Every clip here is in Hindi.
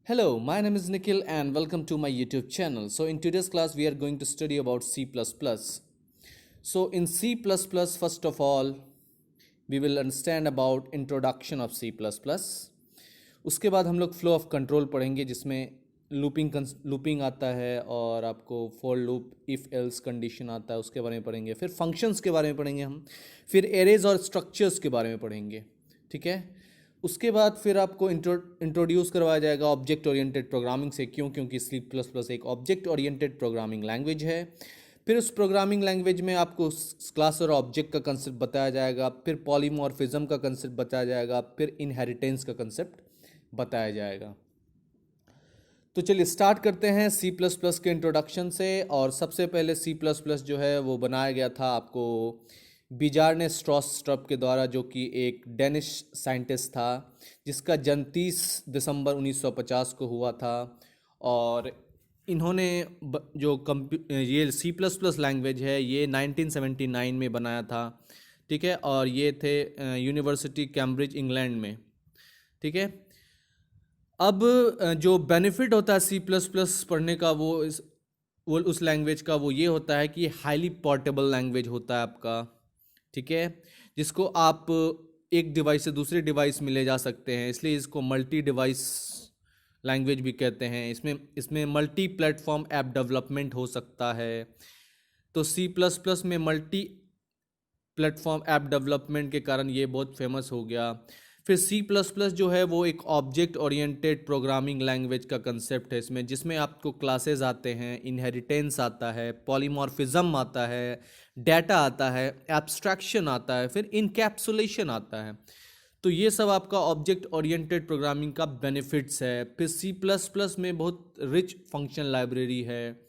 Hello, my name is Nikhil and welcome to my YouTube channel. So in today's class we are going to study about C++. So in C++, first of all we will understand about introduction of C++. उसके बाद हम लोग फ्लो ऑफ कंट्रोल पढ़ेंगे जिसमें लूपिंग आता है और आपको for loop if else condition आता है उसके बारे में पढ़ेंगे। फिर फंक्शंस के बारे में पढ़ेंगे हम। फिर एरेज और स्ट्रक्चर्स के बारे में पढ़ेंगे। ठीक है। उसके बाद फिर आपको इंट्रोड्यूस करवाया जाएगा ऑब्जेक्ट ओरिएंटेड प्रोग्रामिंग से। क्योंकि सी प्लस प्लस एक ऑब्जेक्ट ओरिएंटेड प्रोग्रामिंग लैंग्वेज है। फिर उस प्रोग्रामिंग लैंग्वेज में आपको क्लास और ऑब्जेक्ट का कंसेप्ट बताया जाएगा। फिर पॉलीमॉर्फिज्म का कंसेप्ट बताया जाएगा। फिर इनहेरिटेंस का कंसेप्ट बताया जाएगा। तो चलिए स्टार्ट करते हैं सी प्लस प्लस के इंट्रोडक्शन से। और सबसे पहले सी प्लस प्लस जो है वो बनाया गया था आपको बिजार्ने स्ट्रॉस्ट्रप के द्वारा, जो कि एक डेनिश साइंटिस्ट था जिसका जन्म 30 दिसंबर 1950 को हुआ था। और इन्होंने जो ये सी प्लस प्लस लैंग्वेज है ये 1979 में बनाया था। ठीक है। और ये थे यूनिवर्सिटी कैम्ब्रिज इंग्लैंड में। ठीक है। अब जो बेनिफिट होता है सी प्लस प्लस पढ़ने का वो उस लैंग्वेज का वो ये होता है कि हाईली पोर्टेबल लैंग्वेज होता है आपका। ठीक है। जिसको आप एक डिवाइस से दूसरे डिवाइस में ले जा सकते हैं, इसलिए इसको मल्टी डिवाइस लैंग्वेज भी कहते हैं। इसमें मल्टी प्लेटफॉर्म ऐप डेवलपमेंट हो सकता है। तो सी प्लस प्लस में मल्टी प्लेटफॉर्म ऐप डेवलपमेंट के कारण ये बहुत फेमस हो गया। फिर सी प्लस प्लस जो है वो एक ऑब्जेक्ट ओरिएंटेड प्रोग्रामिंग लैंग्वेज का कंसेप्ट है इसमें, जिसमें आपको क्लासेस आते हैं, इनहेरिटेंस आता है, पॉलीमॉर्फिज्म आता है, डाटा आता है, एब्स्ट्रैक्शन आता है, फिर इनकैप्सुलेशन आता है। तो ये सब आपका ऑब्जेक्ट ओरिएंटेड प्रोग्रामिंग का बेनिफिट्स है। फिर सी प्लस प्लस में बहुत रिच फंक्शन लाइब्रेरी है।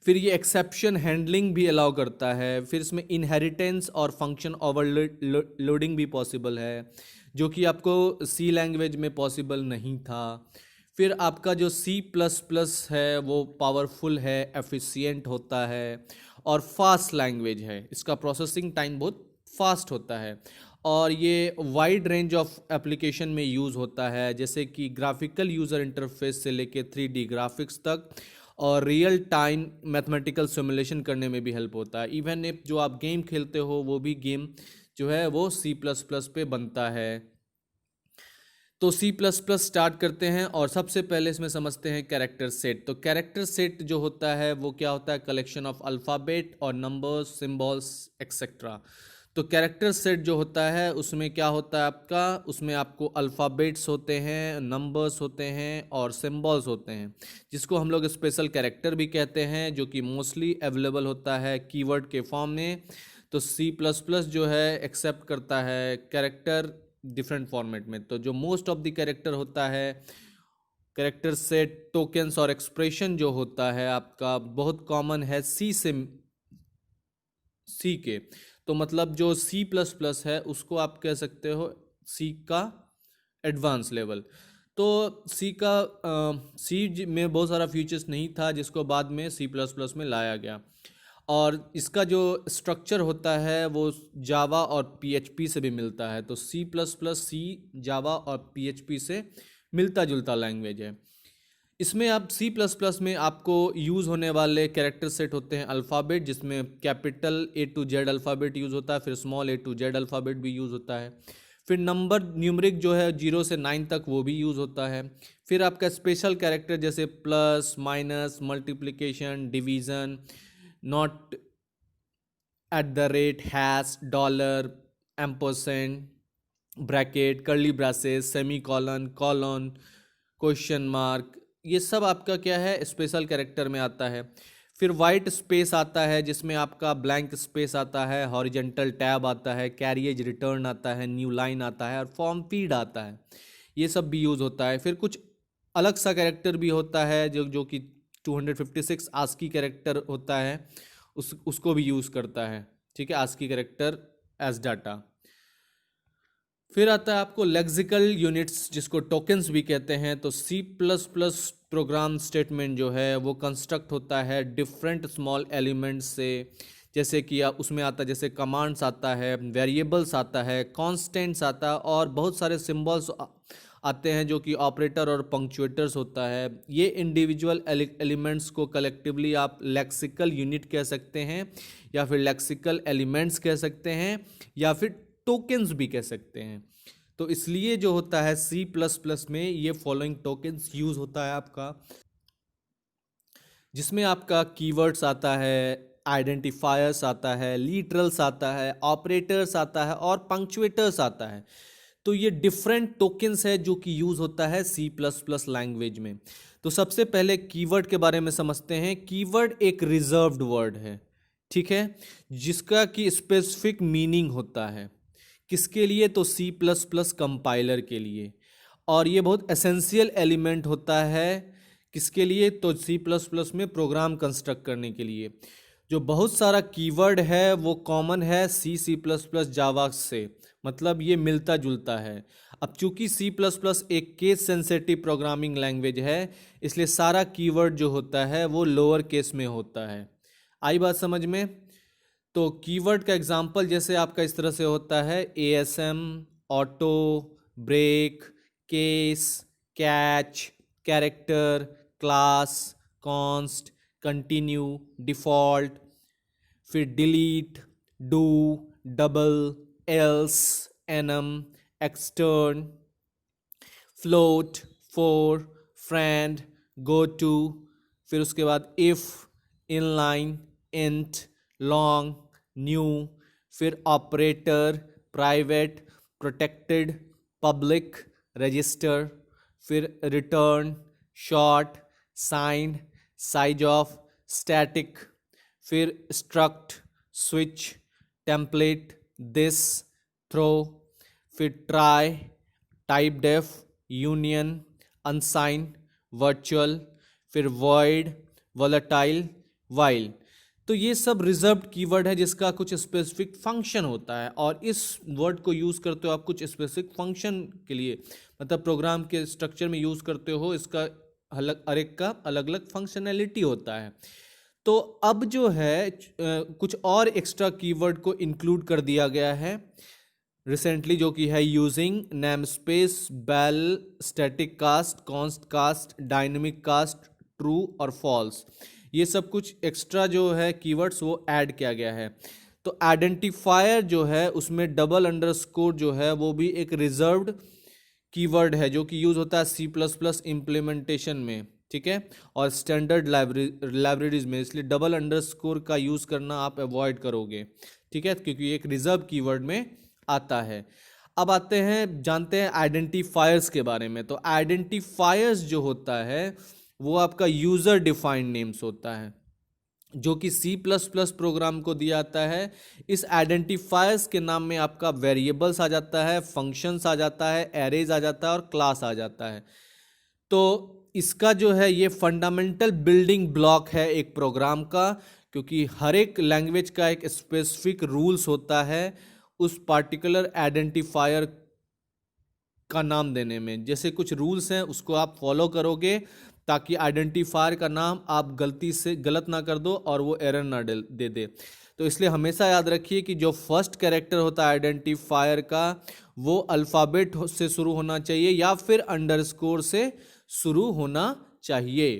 फिर ये एक्सेप्शन हैंडलिंग भी अलाउ करता है। फिर इसमें इनहेरिटेंस और फंक्शन ओवरलोडिंग भी पॉसिबल है, जो कि आपको सी लैंग्वेज में पॉसिबल नहीं था। फिर आपका जो सी प्लस प्लस है वो पावरफुल है, एफिशिएंट होता है और फास्ट लैंग्वेज है। इसका प्रोसेसिंग टाइम बहुत फास्ट होता है और ये वाइड रेंज ऑफ एप्लीकेशन में यूज़ होता है, जैसे कि ग्राफिकल यूज़र इंटरफेस से लेके 3D ग्राफिक्स तक, और रियल टाइम मैथमेटिकल सिमुलेशन करने में भी हेल्प होता है। इवन if जो आप गेम खेलते हो वो भी गेम जो है वो सी प्लस प्लस पे बनता है। तो सी प्लस प्लस स्टार्ट करते हैं और सबसे पहले इसमें समझते हैं कैरेक्टर सेट। तो कैरेक्टर सेट जो होता है वो क्या होता है? कलेक्शन ऑफ अल्फ़ाबेट और नंबर्स, सिंबल्स एक्सेट्रा। तो कैरेक्टर सेट जो होता है उसमें क्या होता है आपका? उसमें आपको अल्फ़ाबेट्स होते हैं, नंबर्स होते हैं और सिंबल्स होते हैं, जिसको हम लोग स्पेशल कैरेक्टर भी कहते हैं, जो कि मोस्टली अवेलेबल होता है कीवर्ड के फॉर्म में। तो सी प्लस प्लस जो है एक्सेप्ट करता है कैरेक्टर डिफरेंट फॉर्मेट में। तो जो मोस्ट ऑफ द कैरेक्टर होता है कैरेक्टर सेट, टोकन्स और एक्सप्रेशन जो होता है आपका बहुत कॉमन है सी के। तो मतलब जो सी प्लस प्लस है उसको आप कह सकते हो सी का एडवांस लेवल। तो सी में बहुत सारा फीचर्स नहीं था, जिसको बाद में सी प्लस प्लस में लाया गया। और इसका जो स्ट्रक्चर होता है वो जावा और पीएचपी से भी मिलता है। तो सी प्लस प्लस सी, जावा और पीएचपी से मिलता जुलता लैंग्वेज है। इसमें आप सी प्लस प्लस में आपको यूज़ होने वाले कैरेक्टर सेट होते हैं अल्फ़ाबेट, जिसमें capital A to Z alphabet use होता है, फिर small A to Z alphabet भी यूज़ होता है। फिर नंबर न्यूमरिक जो है 0 से 9 तक वो भी यूज़ होता है। फिर आपका स्पेशल कैरेक्टर जैसे plus, minus, multiplication, division, not, at the rate, hash, dollar, ampersand, bracket, curly braces, semi colon, colon, question mark, ये सब आपका क्या है? स्पेशल कैरेक्टर में आता है। फिर वाइट स्पेस आता है, जिसमें आपका ब्लैंक स्पेस आता है, हॉरिजेंटल टैब आता है, कैरिएज रिटर्न आता है, न्यू लाइन आता है और फॉर्म फीड आता है। ये सब भी यूज़ होता है। फिर कुछ अलग सा कैरेक्टर भी होता है जो कि 256 आस्की कैरेक्टर होता है, उसको भी यूज़ करता है। ठीक है, आस्की कैरेक्टर एज डाटा। फिर आता है आपको लेक्सिकल यूनिट्स, जिसको टोकन्स भी कहते हैं। तो C plus plus program statement जो है वो कंस्ट्रक्ट होता है डिफरेंट स्मॉल एलिमेंट्स से, जैसे कि उसमें आता है जैसे कमांड्स आता है, वेरिएबल्स आता है, कॉन्स्टेंट्स आता है और बहुत सारे सिंबल्स आते हैं जो कि ऑपरेटर और पंक्चुएटर्स होता है। ये इंडिविजुअल एलिमेंट्स को कलेक्टिवली आप लेक्सिकल यूनिट कह सकते हैं, या फिर लेक्सिकल एलिमेंट्स कह सकते हैं, या फिर टोकन्स भी कह सकते हैं। तो इसलिए जो होता है C++ में ये फॉलोइंग टोकन्स यूज होता है आपका, जिसमें आपका कीवर्ड्स आता है, आइडेंटिफायर्स आता है, लिटरल्स आता है, ऑपरेटर्स आता है और पंक्चुएटर्स आता है। तो ये डिफरेंट टोकन्स है जो कि यूज होता है C++ लैंग्वेज में। तो सबसे पहले कीवर्ड के बारे में समझते हैं। कीवर्ड एक रिजर्व्ड वर्ड है, ठीक है, जिसका कि स्पेसिफिक मीनिंग होता है। किसके लिए? तो C++ कंपाइलर के लिए। और ये बहुत एसेंशियल एलिमेंट होता है किसके लिए? तो C++ में प्रोग्राम कंस्ट्रक्ट करने के लिए। जो बहुत सारा कीवर्ड है वो कॉमन है C++ जावा से, मतलब ये मिलता जुलता है। अब चूंकि C++ एक केस सेंसिटिव प्रोग्रामिंग लैंग्वेज है, इसलिए सारा कीवर्ड जो होता है वो लोअर केस में होता है। आई बात समझ में? तो कीवर्ड का एग्जांपल जैसे आपका इस तरह से होता है: ASM, auto, break, case, catch, character, class, const, continue, default, फिर delete, do, double, else, enum, extern, float, for, friend, goto, फिर उसके बाद if, inline, int, long, new, फिर operator, private, protected, public, register, फिर return, short, signed, sizeof, static, फिर struct, switch, template, this, throw, फिर try, typedef, union, unsigned, virtual, फिर वॉइड, वोलेटाइल, वाइल। तो ये सब रिजर्व्ड कीवर्ड है जिसका कुछ स्पेसिफिक फंक्शन होता है, और इस वर्ड को यूज़ करते हो आप कुछ स्पेसिफिक फंक्शन के लिए, मतलब प्रोग्राम के स्ट्रक्चर में यूज़ करते हो। इसका हर एक का अलग अलग फंक्शनैलिटी होता है। तो अब जो है कुछ और एक्स्ट्रा कीवर्ड को इंक्लूड कर दिया गया है रिसेंटली, जो कि है using, namespace, bool, static cast, const cast, dynamic cast, true और फॉल्स। ये सब कुछ एक्स्ट्रा जो है कीवर्ड्स वो ऐड किया गया है। तो आइडेंटिफायर जो है उसमें डबल अंडरस्कोर जो है वो भी एक रिजर्व्ड कीवर्ड है जो कि यूज होता है C++ इम्प्लीमेंटेशन में, ठीक है, और स्टैंडर्ड लाइब्रेरीज में। इसलिए डबल अंडरस्कोर का यूज़ करना आप अवॉइड करोगे, ठीक है, क्योंकि एक रिजर्व कीवर्ड में आता है। अब आते हैं, जानते हैं आइडेंटिफायर्स के बारे में। तो आइडेंटिफायर्स जो होता है वो आपका यूज़र डिफाइंड नेम्स होता है, जो कि C++ प्रोग्राम को दिया जाता है। इस आइडेंटिफायर्स के नाम में आपका वेरिएबल्स आ जाता है, फंक्शंस आ जाता है, एरेज आ जाता है और क्लास आ जाता है। तो इसका जो है ये फंडामेंटल बिल्डिंग ब्लॉक है एक प्रोग्राम का, क्योंकि हर एक लैंग्वेज का एक स्पेसिफिक रूल्स होता है उस पार्टिकुलर आइडेंटिफायर का नाम देने में। जैसे कुछ रूल्स हैं उसको आप फॉलो करोगे ताकि आइडेंटिफायर का नाम आप गलती से गलत ना कर दो और वो एरर ना दे दे। तो इसलिए हमेशा याद रखिए कि जो फर्स्ट कैरेक्टर होता है आइडेंटिफायर का वो अल्फ़ाबेट से शुरू होना चाहिए या फिर अंडरस्कोर से शुरू होना चाहिए।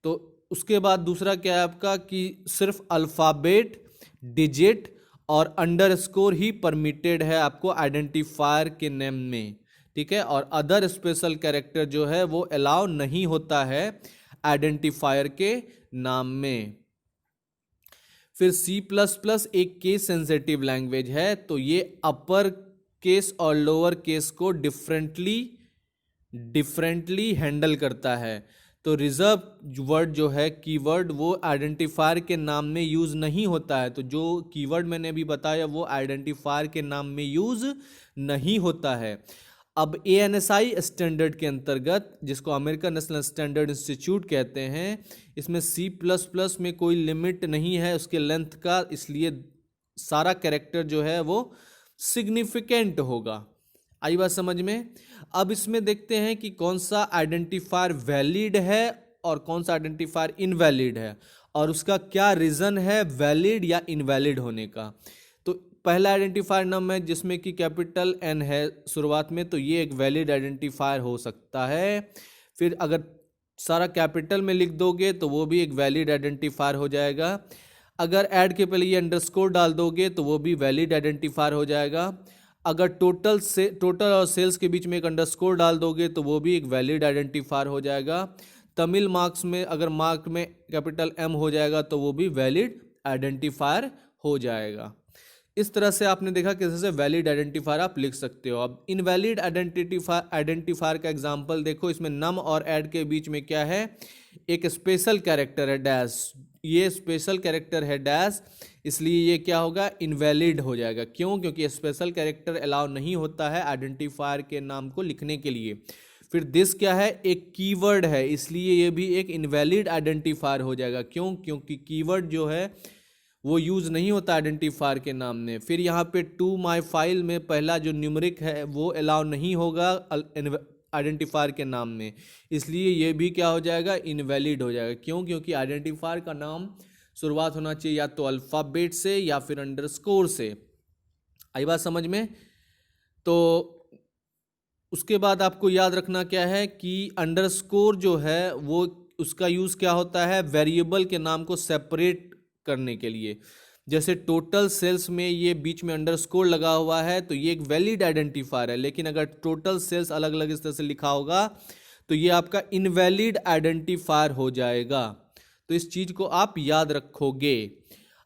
तो उसके बाद दूसरा क्या है आपका कि सिर्फ अल्फ़ाबेट, डिजिट और अंडरस्कोर ही परमिटेड है आपको आइडेंटिफायर के नेम में, ठीक है, और अदर स्पेशल कैरेक्टर जो है वो अलाउ नहीं होता है आइडेंटिफायर के नाम में। फिर C++ एक केस सेंसिटिव लैंग्वेज है, तो ये अपर केस और लोअर केस को डिफरेंटली हैंडल करता है। तो रिजर्व वर्ड जो है कीवर्ड वो आइडेंटिफायर के नाम में यूज़ नहीं होता है। तो जो कीवर्ड मैंने अभी बताया वो आइडेंटिफायर के नाम में यूज़ नहीं होता है। अब ANSI स्टैंडर्ड के अंतर्गत, जिसको अमेरिकन नेशनल स्टैंडर्ड इंस्टीट्यूट कहते हैं, इसमें C++ में कोई लिमिट नहीं है उसके लेंथ का, इसलिए सारा कैरेक्टर जो है वो सिग्निफिकेंट होगा। आई बात समझ में? अब इसमें देखते हैं कि कौन सा आइडेंटिफायर वैलिड है और कौन सा आइडेंटिफायर इनवैलिड है, और उसका क्या रीज़न है वैलिड या इनवैलिड होने का। तो पहला आइडेंटिफायर नम है जिसमें कि कैपिटल एन है शुरुआत में, तो ये एक वैलिड आइडेंटिफायर हो सकता है। फिर अगर सारा कैपिटल में लिख दोगे तो वो भी एक वैलिड आइडेंटिफायर हो जाएगा। अगर ऐड के पहले ये अंडरस्कोर डाल दोगे तो वो भी वैलिड आइडेंटिफायर हो जाएगा। अगर टोटल और सेल्स के बीच में एक अंडरस्कोर डाल दोगे तो वो भी एक वैलिड आइडेंटिफायर हो जाएगा। तमिल मार्क्स में अगर मार्क में कैपिटल एम हो जाएगा तो वो भी वैलिड आइडेंटिफायर हो जाएगा। इस तरह से आपने देखा कैसे से वैलिड आइडेंटिफायर आप लिख सकते हो। अब इनवैलिड आइडेंटिफायर का एग्जांपल देखो, इसमें नम और ऐड के बीच में क्या है, एक स्पेशल कैरेक्टर है डैश, ये स्पेशल कैरेक्टर है डैश, इसलिए ये क्या होगा, इनवैलिड हो जाएगा। क्यों? क्योंकि स्पेशल कैरेक्टर अलाउ नहीं होता है आइडेंटिफायर के नाम को लिखने के लिए। फिर दिस क्या है, एक कीवर्ड है, इसलिए ये भी एक इनवैलिड आइडेंटिफायर हो जाएगा। क्यों? क्योंकि कीवर्ड जो है वो यूज़ नहीं होता आइडेंटिफायर के नाम में। फिर यहाँ पे टू माई फाइल में पहला जो न्यूमरिक है वो अलाउ नहीं होगा आइडेंटिफायर के नाम में, इसलिए ये भी क्या हो जाएगा, इनवैलिड हो जाएगा। क्यों? क्योंकि आइडेंटिफायर का नाम शुरुआत होना चाहिए या तो अल्फ़ाबेट से या फिर अंडरस्कोर से। आई बात समझ में? तो उसके बाद आपको याद रखना क्या है कि अंडरस्कोर जो है वो उसका यूज़ क्या होता है, वेरिएबल के नाम को सेपरेट करने के लिए। जैसे टोटल सेल्स में ये बीच में अंडरस्कोर लगा हुआ है तो ये एक वैलिड आइडेंटिफायर है, लेकिन अगर टोटल सेल्स अलग अलग इस तरह से लिखा होगा तो ये आपका इनवैलिड आइडेंटिफायर हो जाएगा। तो इस चीज़ को आप याद रखोगे।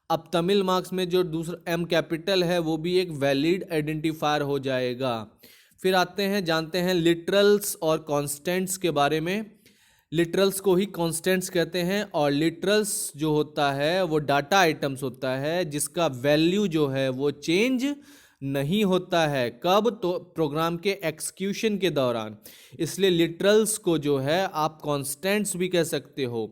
अब तमिल मार्क्स में जो दूसरा एम कैपिटल है वो भी एक वैलिड आइडेंटिफायर हो जाएगा। फिर आते हैं, जानते हैं लिटरल्स और कॉन्स्टेंट्स के बारे में। लिटरल्स को ही कॉन्स्टेंट्स कहते हैं और लिटरल्स जो होता है वो डाटा आइटम्स होता है जिसका वैल्यू जो है वो चेंज नहीं होता है। कब? तो प्रोग्राम के एक्सक्यूशन के दौरान। इसलिए लिटरल्स को जो है आप कॉन्स्टेंट्स भी कह सकते हो।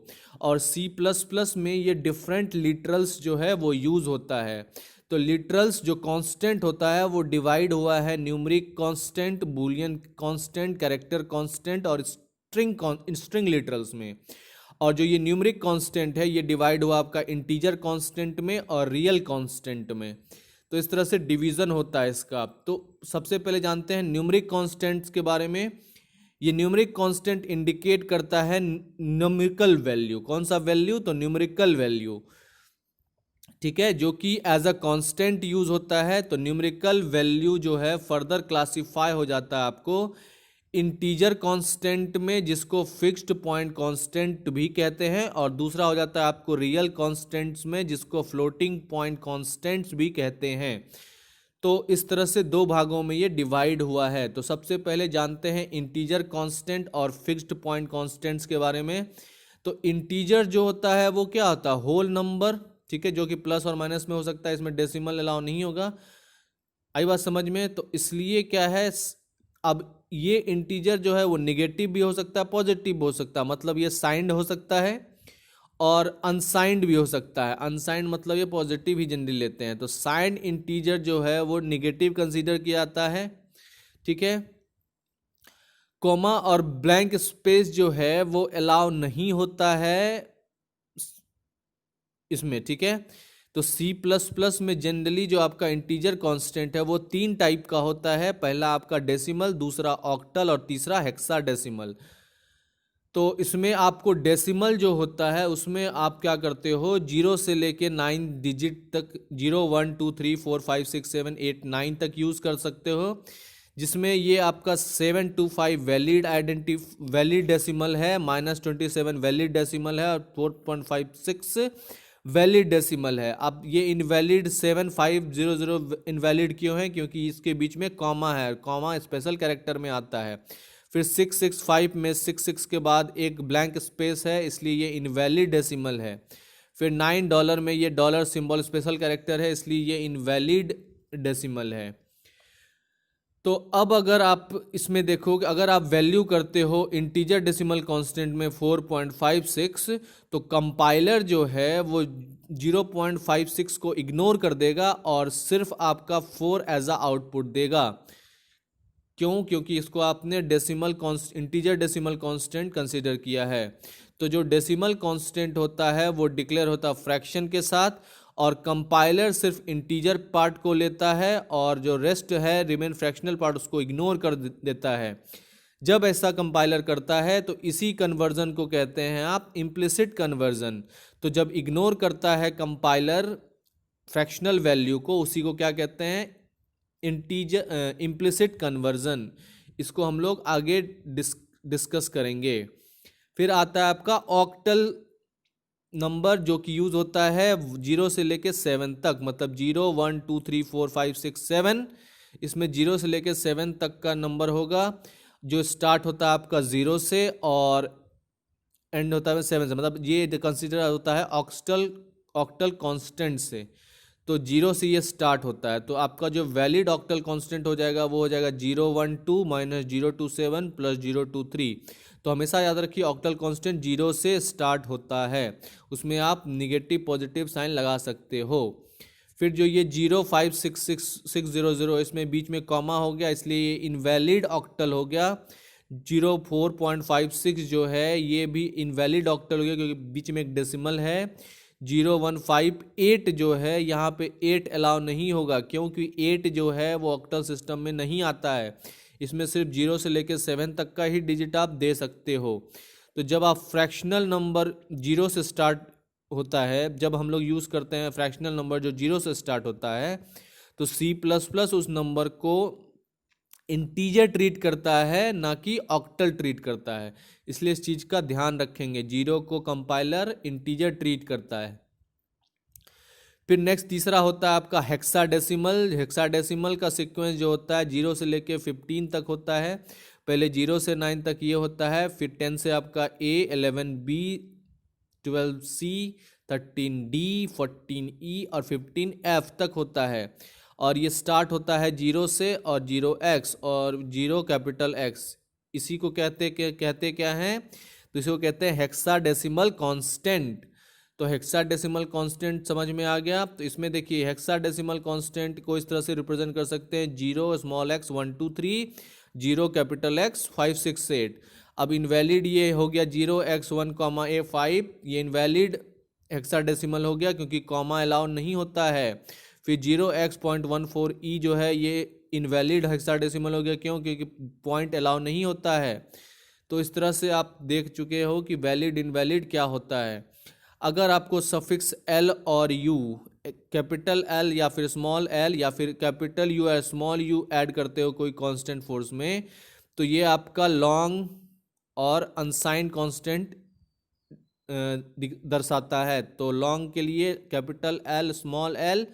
और C++ में ये डिफरेंट लिटरल्स जो है वो यूज़ होता है। तो लिटरल्स जो कांस्टेंट होता है वो डिवाइड हुआ है numeric constant, Boolean constant, character constant और स्ट्रिंग लिटरल्स में। और जो ये न्यूमरिक कांस्टेंट है ये डिवाइड हुआ आपका इंटीजर कांस्टेंट में और रियल कांस्टेंट में। तो इस तरह से डिवीज़न होता है इसका। तो सबसे पहले जानते हैं न्यूमरिक कांस्टेंट्स के बारे में। ये न्यूमरिक कांस्टेंट इंडिकेट करता है न्यूमेरिकल वैल्यू। कौन सा वैल्यू? तो न्यूमेरिकल वैल्यू, ठीक है, जो कि एज अ कांस्टेंट यूज होता है। तो न्यूमेरिकल वैल्यू जो है फर्दर क्लासीफाई हो जाता है आपको इंटीजर कांस्टेंट में, जिसको फिक्स्ड पॉइंट कांस्टेंट भी कहते हैं, और दूसरा हो जाता है आपको रियल कांस्टेंट्स में जिसको फ्लोटिंग पॉइंट कांस्टेंट्स भी कहते हैं। तो इस तरह से दो भागों में ये डिवाइड हुआ है। तो सबसे पहले जानते हैं इंटीजर कांस्टेंट और फिक्स्ड पॉइंट कांस्टेंट्स के बारे में। तो इंटीजर जो होता है वो क्या होता है, होल नंबर, ठीक है, जो कि प्लस और माइनस में हो सकता है, इसमें डेसिमल अलाउ नहीं होगा। आई बात समझ में? तो इसलिए क्या है, अब ये इंटीजर जो है वो निगेटिव भी हो सकता है, पॉजिटिव भी हो सकता है। मतलब ये साइंड हो सकता है और अनसाइंड भी हो सकता है। अनसाइंड मतलब ये पॉजिटिव ही जनरली लेते हैं। तो साइंड इंटीजर जो है वो निगेटिव कंसीडर किया जाता है, ठीक है। कोमा और ब्लैंक स्पेस जो है वो अलाउ नहीं होता है इसमें, ठीक है। तो C++ में जनरली जो आपका इंटीजर कांस्टेंट है वो तीन टाइप का होता है। पहला आपका डेसिमल, दूसरा ऑक्टल और तीसरा हेक्साडेसिमल। तो इसमें आपको डेसिमल जो होता है उसमें आप क्या करते हो, 0 से लेके 9 डिजिट तक, 0 1 2 3 4 5 6 7 8 9 तक यूज़ कर सकते हो, जिसमें ये आपका 725 वैलिड डेसिमल है, -27 वैलिड डेसिमल है और 4.56 वैलिड डेसिमल है। अब ये इनवैलिड 7500 इनवैलिड क्यों है? क्योंकि इसके बीच में कॉमा है, कॉमा स्पेशल कैरेक्टर में आता है। फिर 665 में 66 के बाद एक ब्लैंक स्पेस है, इसलिए ये इनवैलिड डेसिमल है। फिर $9 में ये डॉलर सिंबल स्पेशल कैरेक्टर है, इसलिए ये इनवैलिड डेसिमल है। तो अब अगर आप इसमें देखो कि अगर आप वैल्यू करते हो इंटीजर डेसिमल कांस्टेंट में 4.56, तो कंपाइलर जो है वो 0.56 को इग्नोर कर देगा और सिर्फ आपका 4 एज अ आउटपुट देगा। क्यों? क्योंकि इसको आपने इंटीजर डेसिमल कांस्टेंट कंसीडर किया है। तो जो डेसिमल कांस्टेंट होता है वो डिक्लेयर होता है फ्रैक्शन के साथ, और कंपाइलर सिर्फ इंटीजर पार्ट को लेता है और जो रेस्ट है रिमेन फ्रैक्शनल पार्ट उसको इग्नोर कर देता है। जब ऐसा कंपाइलर करता है तो इसी कन्वर्जन को कहते हैं आप इम्प्लिसिट कन्वर्जन। तो जब इग्नोर करता है कंपाइलर फ्रैक्शनल वैल्यू को, उसी को क्या कहते हैं, इंटीजर इम्प्लिसिट कन्वर्जन। इसको हम लोग आगे डिस्कस करेंगे। फिर आता है आपका ऑक्टल नंबर, जो कि यूज होता है 0 से लेके 7 तक, मतलब 0 1 2 3 4 5 6 7। इसमें 0 से लेके 7 तक का नंबर होगा, जो स्टार्ट होता है आपका 0 से और एंड होता है 7 से, मतलब ये कंसिडर होता है ऑक्टल कांस्टेंट से। तो 0 से ये स्टार्ट होता है, तो आपका जो वैलिड ऑक्टल कांस्टेंट हो जाएगा वो हो जाएगा 0 1 2 माइनस 0 2 7 प्लस 0 2 3। तो हमेशा याद रखिए ऑक्टल कांस्टेंट 0 से स्टार्ट होता है, उसमें आप निगेटिव पॉजिटिव साइन लगा सकते हो। फिर जो ये 0 5 6 6 6 0 0, इसमें बीच में कॉमा हो गया, इसलिए ये इनवैलिड ऑक्टल हो गया। 0 4.56 जो है ये भी इनवैलिड ऑक्टल हो गया, क्योंकि बीच में एक डेसिमल है। 0 1 5 8 जो है यहाँ पे 8 अलाउ नहीं होगा, क्योंकि 8 जो है वो ऑक्टल सिस्टम में नहीं आता है। इसमें सिर्फ 0 से लेकर 7 तक का ही डिजिट आप दे सकते हो। तो जब आप फ्रैक्शनल नंबर 0 से स्टार्ट होता है, जब हम लोग यूज़ करते हैं फ्रैक्शनल नंबर जो 0 से स्टार्ट होता है, तो C++ उस नंबर को इंटीजर ट्रीट करता है, ना कि ऑक्टल ट्रीट करता है। इसलिए इस चीज़ का ध्यान रखेंगे, 0 को कंपाइलर इंटीजर ट्रीट करता है। फिर नेक्स्ट तीसरा होता है आपका हेक्साडेसिमल। हेक्साडेसिमल का सीक्वेंस जो होता है 0 से लेके 15 तक होता है। पहले 0 से 9 तक ये होता है, फिर 10 से आपका A 11B 12C 13D 14E और 15F तक होता है। और ये स्टार्ट होता है 0 से और 0x और 0 कैपिटल X। इसी को कहते क्या हैं, तो इसी को कहते हैं हेक्साडेसिमल कांस्टेंट। तो हेक्साडेसिमल कांस्टेंट समझ में आ गया। तो इसमें देखिए हेक्साडेसिमल कांस्टेंट को इस तरह से रिप्रेजेंट कर सकते हैं, 0 स्मॉल x 1 2 3, 0 कैपिटल X 5 6 8। अब इनवैलिड ये हो गया 0x1 A 5, ये इनवैलिड हेक्साडेसिमल हो गया क्योंकि कॉमा अलाउ नहीं होता है। फिर 0x.14e जो है ये इनवैलिड हेक्साडेसिमल हो गया, क्यों, क्योंकि पॉइंट अलाउ नहीं होता है। तो इस तरह से आप देख चुके हो कि वैलिड इनवैलिड क्या होता है। अगर आपको सफिक्स L और U, कैपिटल L या फिर स्मॉल l या फिर कैपिटल U या स्मॉल u ऐड करते हो कोई कांस्टेंट फोर्स में, तो ये आपका लॉन्ग और अनसाइंड कांस्टेंट दर्शाता है। तो लॉन्ग के लिए capital L small l,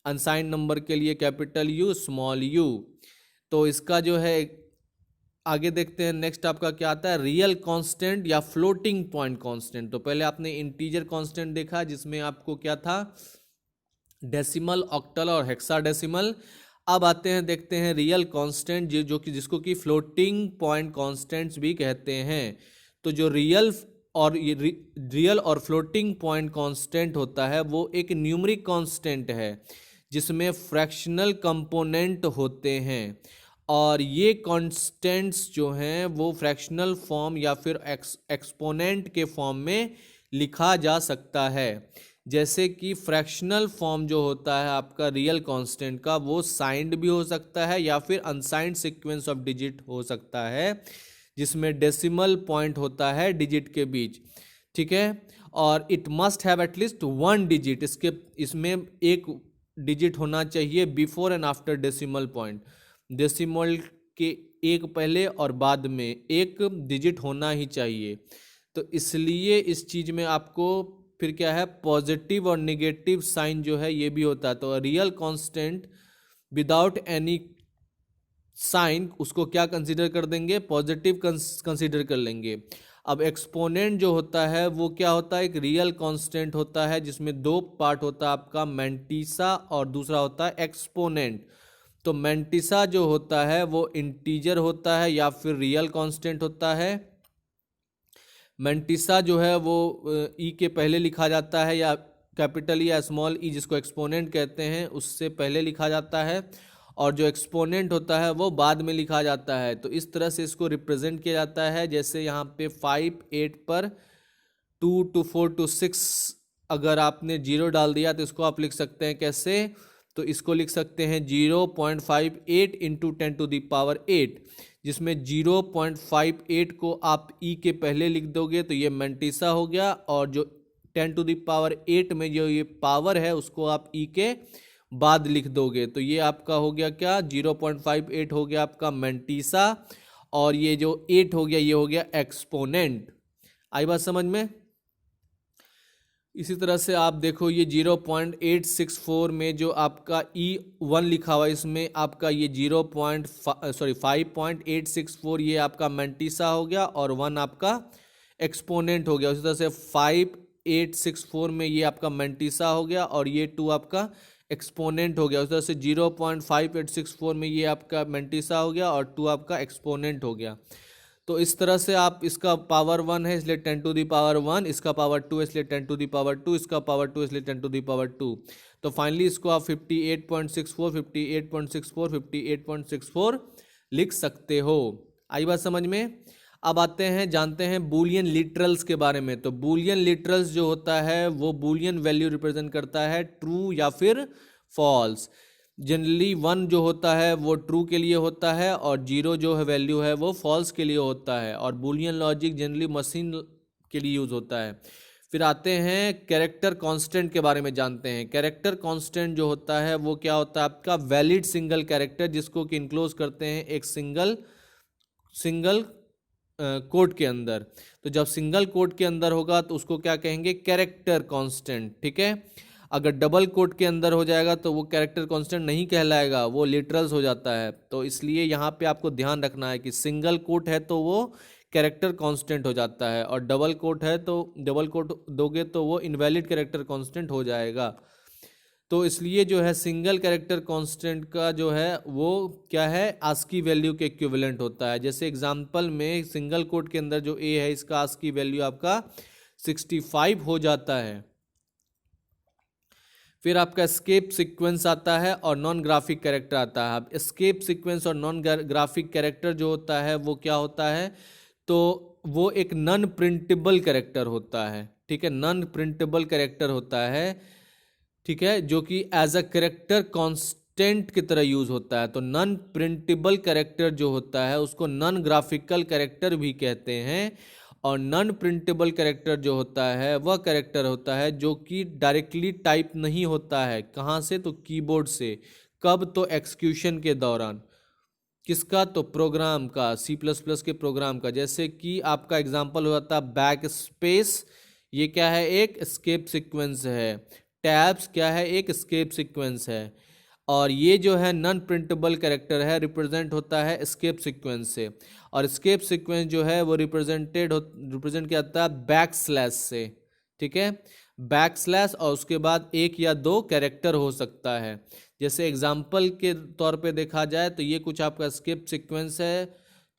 unsigned number के लिए कैपिटल U स्मॉल u। तो इसका जो है आगे देखते हैं। नेक्स्ट आपका क्या आता है, रियल कांस्टेंट या फ्लोटिंग पॉइंट कांस्टेंट। तो पहले आपने इंटीजर कांस्टेंट देखा जिसमें आपको क्या था, डेसिमल, ऑक्टल और हेक्साडेसिमल। अब आते हैं, देखते हैं रियल कांस्टेंट जो कि जिसको कि फ्लोटिंग पॉइंट कांस्टेंट्स भी कहते हैं। तो जो रियल और फ्लोटिंग पॉइंट कांस्टेंट होता है वो एक न्यूमरिक कांस्टेंट है जिसमें फ्रैक्शनल कंपोनेंट होते हैं, और ये कांस्टेंट्स जो हैं वो फ्रैक्शनल फॉर्म या फिर एक्सपोनेंट के फॉर्म में लिखा जा सकता है। जैसे कि फ्रैक्शनल फॉर्म जो होता है आपका रियल कांस्टेंट का, वो साइंड भी हो सकता है या फिर अनसाइंड सीक्वेंस ऑफ डिजिट हो सकता है, जिसमें डेसिमल पॉइंट होता है डिजिट के बीच, ठीक है। और it must have at least 1 digit, इसमें एक डिजिट होना चाहिए before and after decimal point. Decimal के एक पहले और बाद में एक डिजिट होना ही चाहिए। तो इसलिए इस चीज़ में आपको फिर क्या है, पॉजिटिव और नेगेटिव साइन जो है ये भी होता है। तो real constant without any sign उसको क्या कंसीडर कर देंगे, पॉजिटिव कंसीडर कर लेंगे। अब एक्सपोनेंट जो होता है वो क्या होता है, एक रियल कांस्टेंट होता है जिसमें 2 पार्ट होता है आपका, मैंटिसा और दूसरा होता है एक्सपोनेंट। तो मैंटिसा जो होता है वो इंटीजर होता है या फिर रियल कांस्टेंट होता है। मैंटिसा जो है वो ई के पहले लिखा जाता है, या कैपिटल या स्मॉल ई जिसको एक्सपोनेंट कहते हैं उससे पहले लिखा जाता है, और जो एक्सपोनेंट होता है वो बाद में लिखा जाता है। तो इस तरह से इसको रिप्रेजेंट किया जाता है, जैसे यहाँ पे 5 8 पर 2 to 4 to 6 अगर आपने 0 डाल दिया तो इसको आप लिख सकते हैं कैसे, तो इसको लिख सकते हैं 0.58 इंटू 10⁸, जिसमें 0.58 को आप ई के पहले लिख दोगे तो ये मैंटिसा हो गया, और जो 10⁸ में जो ये पावर है उसको आप ई के बाद लिख दोगे तो ये आपका हो गया क्या, 0.58 हो गया आपका मैंटिसा, और ये जो 8 हो गया ये हो गया एक्सपोनेंट। आई बात समझ में। इसी तरह से आप देखो ये 0.864 में जो आपका E1 लिखा हुआ है, इसमें आपका ये 5.864 ये आपका मैंटिसा हो गया और 1 आपका एक्सपोनेंट हो गया। उसी तरह से 5.864 में ये आपका मैंटिसा हो गया और ये 2 आपका एक्सपोनेंट हो गया। उसी तरह से 0.5864 में ये आपका मैंटिसा हो गया और 2 आपका एक्सपोनेंट हो गया। तो इस तरह से आप, इसका पावर 1 है इसलिए 10⁻1, इसका पावर 2 है इसलिए 10⁻2, इसका पावर 2 इसलिए 10⁻2। तो फाइनली इसको आप 58.64 58.64 58.64 लिख सकते हो। आई बात समझ में। अब आते हैं, जानते हैं बूलियन लिटरल्स के बारे में। तो बूलियन लिटरल्स जो होता है वो बूलियन वैल्यू रिप्रेजेंट करता है ट्रू या फिर फॉल्स। जनरली 1 जो होता है वो ट्रू के लिए होता है और 0 जो है वैल्यू है वो फॉल्स के लिए होता है, और बूलियन लॉजिक जनरली मशीन के लिए यूज होता है। फिर आते हैं कैरेक्टर कांस्टेंट के बारे में जानते हैं। कैरेक्टर कांस्टेंट जो होता है वो क्या होता है, आपका वैलिड सिंगल कैरेक्टर, जिसको कि इनक्लोज करते हैं एक सिंगल कोड के अंदर। तो जब सिंगल कोड के अंदर होगा तो उसको क्या कहेंगे, कैरेक्टर कांस्टेंट। ठीक है, अगर डबल कोट के अंदर हो जाएगा तो वो कैरेक्टर कांस्टेंट नहीं कहलाएगा, वो लिटरल्स हो जाता है। तो इसलिए यहाँ पे आपको ध्यान रखना है कि सिंगल कोट है तो वो कैरेक्टर कांस्टेंट हो जाता है, और डबल कोट है तो डबल कोट दोगे तो वो इनवैलिड कैरेक्टर कांस्टेंट हो जाएगा। तो इसलिए जो है सिंगल कैरेक्टर कांस्टेंट का जो है वो क्या है, आस्की वैल्यू के इक्विवेलेंट होता है। जैसे एग्जांपल में सिंगल कोट के अंदर जो ए है इसका आस्की वैल्यू आपका 65 हो जाता है। फिर आपका एस्केप सीक्वेंस आता है और नॉन ग्राफिक कैरेक्टर आता है। अब एस्केप सीक्वेंस और नॉन ग्राफिक कैरेक्टर जो होता है वो क्या होता है, तो वो एक नॉन प्रिंटेबल कैरेक्टर होता है। ठीक है, नॉन प्रिंटेबल कैरेक्टर होता है, ठीक है, जो कि एज अ कैरेक्टर कांस्टेंट की तरह यूज होता है। तो नॉन प्रिंटेबल कैरेक्टर जो होता है उसको नॉन ग्राफिकल कैरेक्टर भी कहते हैं, और नॉन प्रिंटेबल कैरेक्टर जो होता है वह कैरेक्टर होता है जो कि डायरेक्टली टाइप नहीं होता है। कहाँ से, तो कीबोर्ड से। कब, तो एक्सक्यूशन के दौरान। किसका, तो प्रोग्राम का, C++ के प्रोग्राम का। जैसे कि आपका एग्जांपल हो जाता है बैक स्पेस, ये क्या है, एक एस्केप सीक्वेंस है। टैब्स क्या है, एक एस्केप सीक्वेंस है। और ये जो है नॉन प्रिंटेबल कैरेक्टर है, रिप्रेजेंट होता है एस्केप सीक्वेंस से। और एस्केप सीक्वेंस जो है वो रिप्रेजेंट किया जाता है बैक स्लैश से। ठीक है, बैक स्लैश, और उसके बाद 1 या 2 कैरेक्टर हो सकता है। जैसे एग्जाम्पल के तौर पे देखा जाए तो ये कुछ आपका एस्केप सीक्वेंस है,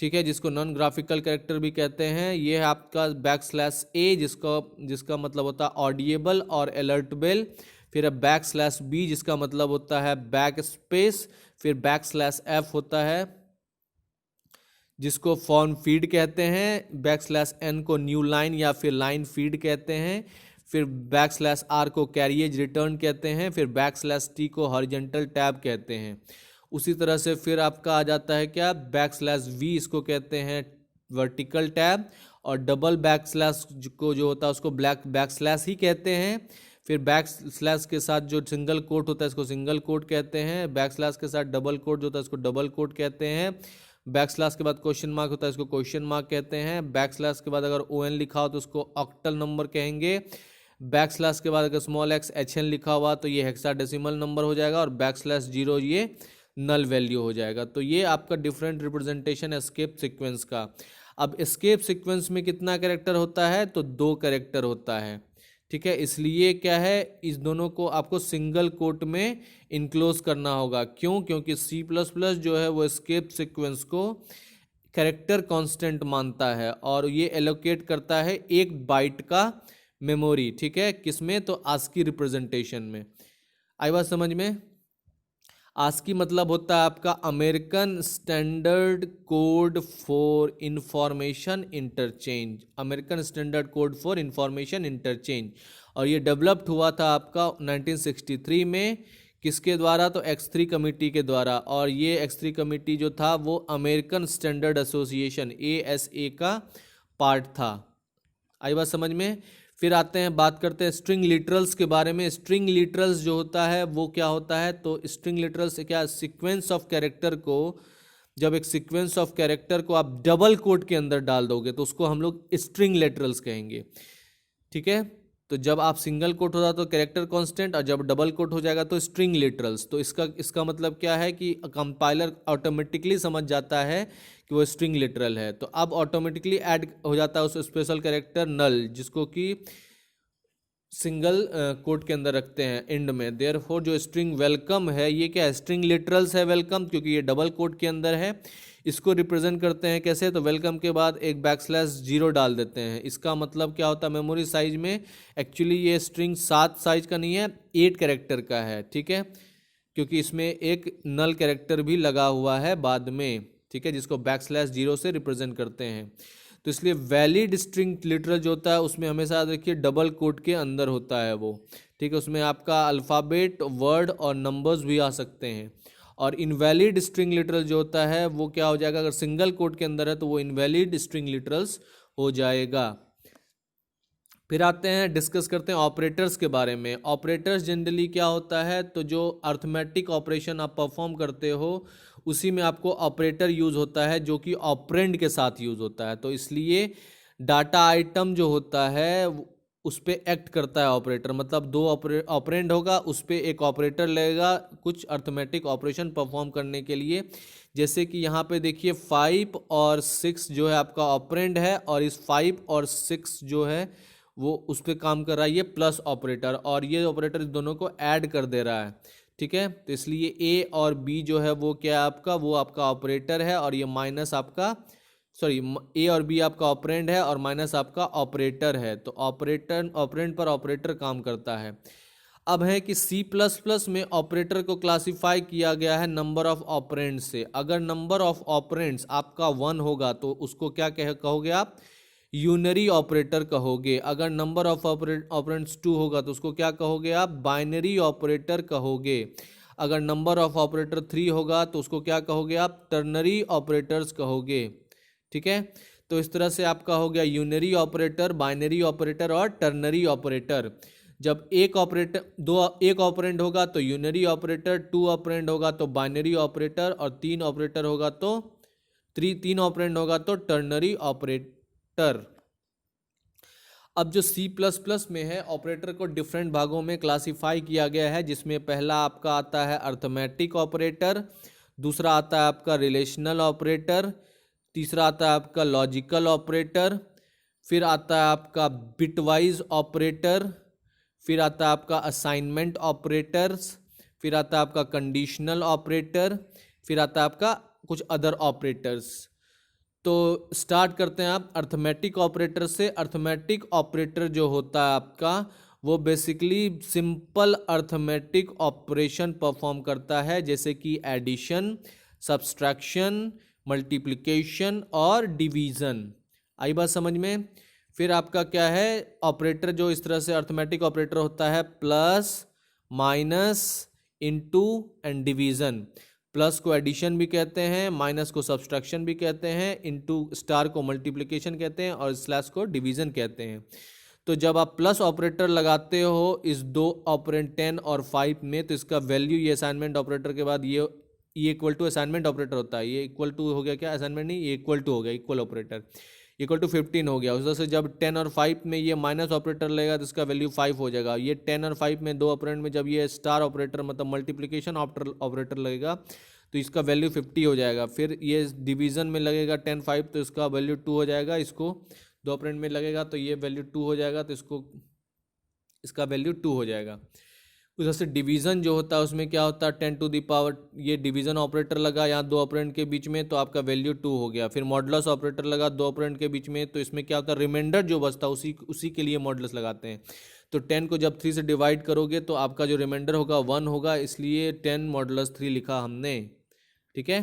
ठीक है, जिसको नॉन ग्राफिकल कैरेक्टर भी कहते हैं। ये है आपका _A, जिसका मतलब होता है ऑडिएबल और अलर्टेबल। फिर _B, जिसका मतलब होता है बैक स्पेस। फिर _F होता है जिसको फॉर्म फीड कहते हैं। _N को न्यू लाइन या फिर लाइन फीड कहते हैं। फिर _R को कैरिएज रिटर्न कहते हैं। फिर _T को हॉरिजॉन्टल टैब कहते हैं। उसी तरह से फिर आपका आ जाता है क्या, _V, इसको कहते हैं वर्टिकल टैब। और डबल बैकस्लैश को जो होता है उसको बैकस्लैश ही कहते हैं। फिर बैकस्लैश के साथ जो सिंगल कोट होता है इसको सिंगल कोट कहते हैं। बैकस्लैश के साथ डबल कोट जो होता है इसको डबल कोट कहते हैं। बैकस्लैश के बाद क्वेश्चन मार्क होता है इसको क्वेश्चन मार्क कहते हैं। बैकस्लैश के बाद अगर ON लिखा हो तो उसको ऑक्टल नंबर कहेंगे। बैकस्लैश के बाद अगर x HN लिखा हुआ तो ये हेक्साडेसिमल नंबर हो जाएगा। और _0 ये नल वैल्यू हो जाएगा। तो ये आपका डिफरेंट रिप्रेजेंटेशन है एस्केप सीक्वेंस का। अब एस्केप सीक्वेंस में कितना कैरेक्टर होता है, तो 2 कैरेक्टर होता है। ठीक है, इसलिए क्या है, इस दोनों को आपको सिंगल कोट में इनक्लोज करना होगा। क्यों, क्योंकि C++ जो है वो एस्केप सीक्वेंस को कैरेक्टर कांस्टेंट मानता है और ये एलोकेट करता है 1 बाइट का मेमोरी। ठीक है, किसमें, तो आस्की रिप्रेजेंटेशन में। आई बात समझ में। आस्की मतलब होता है आपका American standard code for information interchange, American standard code for information interchange. और ये डेवलप्ड हुआ था आपका 1963 में, किसके द्वारा? तो X3 कमेटी के द्वारा। और ये X3 कमेटी जो था वो अमेरिकन स्टैंडर्ड एसोसिएशन ASA का पार्ट था। आई बात समझ में? फिर आते हैं, बात करते हैं स्ट्रिंग लिटरल्स के बारे में। स्ट्रिंग लिटरल्स जो होता है वो क्या होता है? तो स्ट्रिंग लिटरल्स क्या, सीक्वेंस ऑफ कैरेक्टर को, जब एक सीक्वेंस ऑफ कैरेक्टर को आप डबल कोट के अंदर डाल दोगे तो उसको हम लोग स्ट्रिंग लिटरल्स कहेंगे। ठीक है, तो जब आप सिंगल कोट होता तो कैरेक्टर कांस्टेंट, और जब डबल कोट हो जाएगा तो स्ट्रिंग लिटरल्स। तो इसका मतलब क्या है कि कंपाइलर ऑटोमेटिकली समझ जाता है कि वो स्ट्रिंग लिटरल है, तो अब ऑटोमेटिकली ऐड हो जाता है उस स्पेशल कैरेक्टर नल, जिसको कि सिंगल कोट के अंदर रखते हैं एंड में। देयरफॉर जो स्ट्रिंग वेलकम है, ये क्या है? स्ट्रिंग लिटरल्स है वेलकम, क्योंकि ये डबल कोट के अंदर है। इसको रिप्रेजेंट करते हैं कैसे? तो वेलकम के बाद एक \0 डाल देते हैं। इसका मतलब क्या होता है मेमोरी साइज में? एक्चुअली ये स्ट्रिंग 7 साइज का नहीं है, 8 कैरेक्टर का है। ठीक है, क्योंकि इसमें एक नल कैरेक्टर भी लगा हुआ है बाद में, ठीक है, जिसको \0 से रिप्रेजेंट करते हैं। तो इसलिए वैलिड स्ट्रिंग लिटरल जो होता है उसमें हमेशा याद रखिए डबल कोट के अंदर होता है वो। ठीक है, उसमें आपका अल्फ़ाबेट, वर्ड और नंबर्स भी आ सकते हैं। और इनवैलिड स्ट्रिंग लिटरल जो होता है वो क्या हो जाएगा? अगर सिंगल कोट के अंदर है तो वो इनवैलिड स्ट्रिंग लिटरल्स हो जाएगा। फिर आते हैं, डिस्कस करते हैं ऑपरेटर्स के बारे में। ऑपरेटर्स जनरली क्या होता है? तो जो अर्थमेटिक ऑपरेशन आप परफॉर्म करते हो उसी में आपको ऑपरेटर यूज़ होता है, जो कि ऑपरेंड के साथ यूज़ होता है। तो इसलिए डाटा आइटम जो होता है उस पर एक्ट करता है ऑपरेटर, मतलब 2 ऑपरेंड होगा, उस पर एक ऑपरेटर लगेगा कुछ अर्थमेटिक ऑपरेशन परफॉर्म करने के लिए। जैसे कि यहाँ पे देखिए 5 और 6 जो है आपका ऑपरेंड है, और इस 5 और 6 जो है वो उस पर काम कर रहा है ये प्लस ऑपरेटर, और ये ऑपरेटर इस दोनों को ऐड कर दे रहा है। ठीक है, तो इसलिए ए और बी जो है वो क्या है आपका? वो आपका ऑपरेटर है, और ये माइनस आपका, सॉरी, ए और बी आपका ऑपरेंड है और माइनस आपका ऑपरेटर है। तो ऑपरेटर, ऑपरेंड पर ऑपरेटर काम करता है। अब है कि C++ में ऑपरेटर को क्लासिफाई किया गया है नंबर ऑफ ऑपरेंड से। अगर नंबर ऑफ ऑपरेंड्स आपका 1 होगा तो उसको क्या कहोगे आप? यूनरी ऑपरेटर कहोगे। अगर नंबर ऑफ ऑपरेंड्स 2 होगा तो उसको क्या कहोगे आप? बाइनरी ऑपरेटर कहोगे। अगर नंबर ऑफ ऑपरेटर 3 होगा तो उसको क्या कहोगे आप? टर्नरी ऑपरेटर्स कहोगे। ठीक है, तो इस तरह से आपका हो गया यूनरी ऑपरेटर, बाइनरी ऑपरेटर और टर्नरी ऑपरेटर। जब एक ऑपरेंड होगा तो यूनरी ऑपरेटर, 2 ऑपरेंड होगा तो बाइनरी ऑपरेटर, और 3 ऑपरेटर होगा तो 3 ऑपरेंड होगा तो टर्नरी ऑपरेटर। अब जो C++ में है, ऑपरेटर को डिफरेंट भागों में क्लासिफाई किया गया है, जिसमें पहला आपका आता है अर्थमेटिक ऑपरेटर, दूसरा आता है आपका रिलेशनल ऑपरेटर, तीसरा आता है आपका लॉजिकल ऑपरेटर, फिर आता है आपका बिटवाइज ऑपरेटर, फिर आता है आपका असाइनमेंट ऑपरेटर्स, फिर आता है आपका कंडीशनल ऑपरेटर, फिर आता है आपका कुछ अदर ऑपरेटर्स। तो स्टार्ट करते हैं आप अर्थमेटिक ऑपरेटर से। अर्थमेटिक ऑपरेटर जो होता है आपका वो basically simple arithmetic operation perform करता है, जैसे कि एडिशन, सब्सट्रैक्शन, मल्टीप्लिकेशन और डिवीज़न। आई बात समझ में? फिर आपका क्या है ऑपरेटर जो इस तरह से अर्थमेटिक ऑपरेटर होता है? Plus, minus, into and division. Plus को एडिशन भी कहते हैं, माइनस को सब्सट्रैक्शन भी कहते हैं, इनटू स्टार को मल्टीप्लिकेशन कहते हैं, और स्लैश को डिवीज़न कहते हैं। तो जब आप प्लस ऑपरेटर लगाते हो इस 2 ऑपरेंड 10 और 5 में, तो इसका वैल्यू, ये असाइनमेंट ऑपरेटर के बाद ये इक्वल टू असाइनमेंट ऑपरेटर होता है, ये इक्वल टू हो गया, क्या असाइनमेंट नहीं, ये इक्वल टू हो गया, इक्वल ऑपरेटर इक्वल टू 15 हो गया। उस तरह से जब 10 और 5 में ये माइनस ऑपरेटर लगेगा तो इसका वैल्यू 5 हो जाएगा। ये 10 और 5 में 2 ऑपरेंड में जब ये स्टार ऑपरेटर मतलब मल्टीप्लिकेशन ऑपरेटर लगेगा तो इसका वैल्यू 50 हो जाएगा। फिर ये डिवीज़न में लगेगा 10 5 तो इसका वैल्यू 2 हो जाएगा। इसको 2 ऑपरेंड में लगेगा तो ये वैल्यू 2 हो जाएगा, तो इसका वैल्यू 2 हो जाएगा। उधर से डिवीज़न जो होता है उसमें क्या होता है 10 टू द पावर, ये डिवीज़न ऑपरेटर लगा यहाँ दो ऑपरेंड के बीच में तो आपका वैल्यू 2 हो गया। फिर मॉडुलस ऑपरेटर लगा दो ऑपरेंड के बीच में तो इसमें क्या होता है रिमाइंडर जो बचता है उसी के लिए मॉडुलस लगाते हैं। तो 10 को जब 3 से डिवाइड करोगे तो आपका जो रिमाइंडर होगा 1 होगा, इसलिए 10 मॉडुलस 3 लिखा हमने। ठीक है,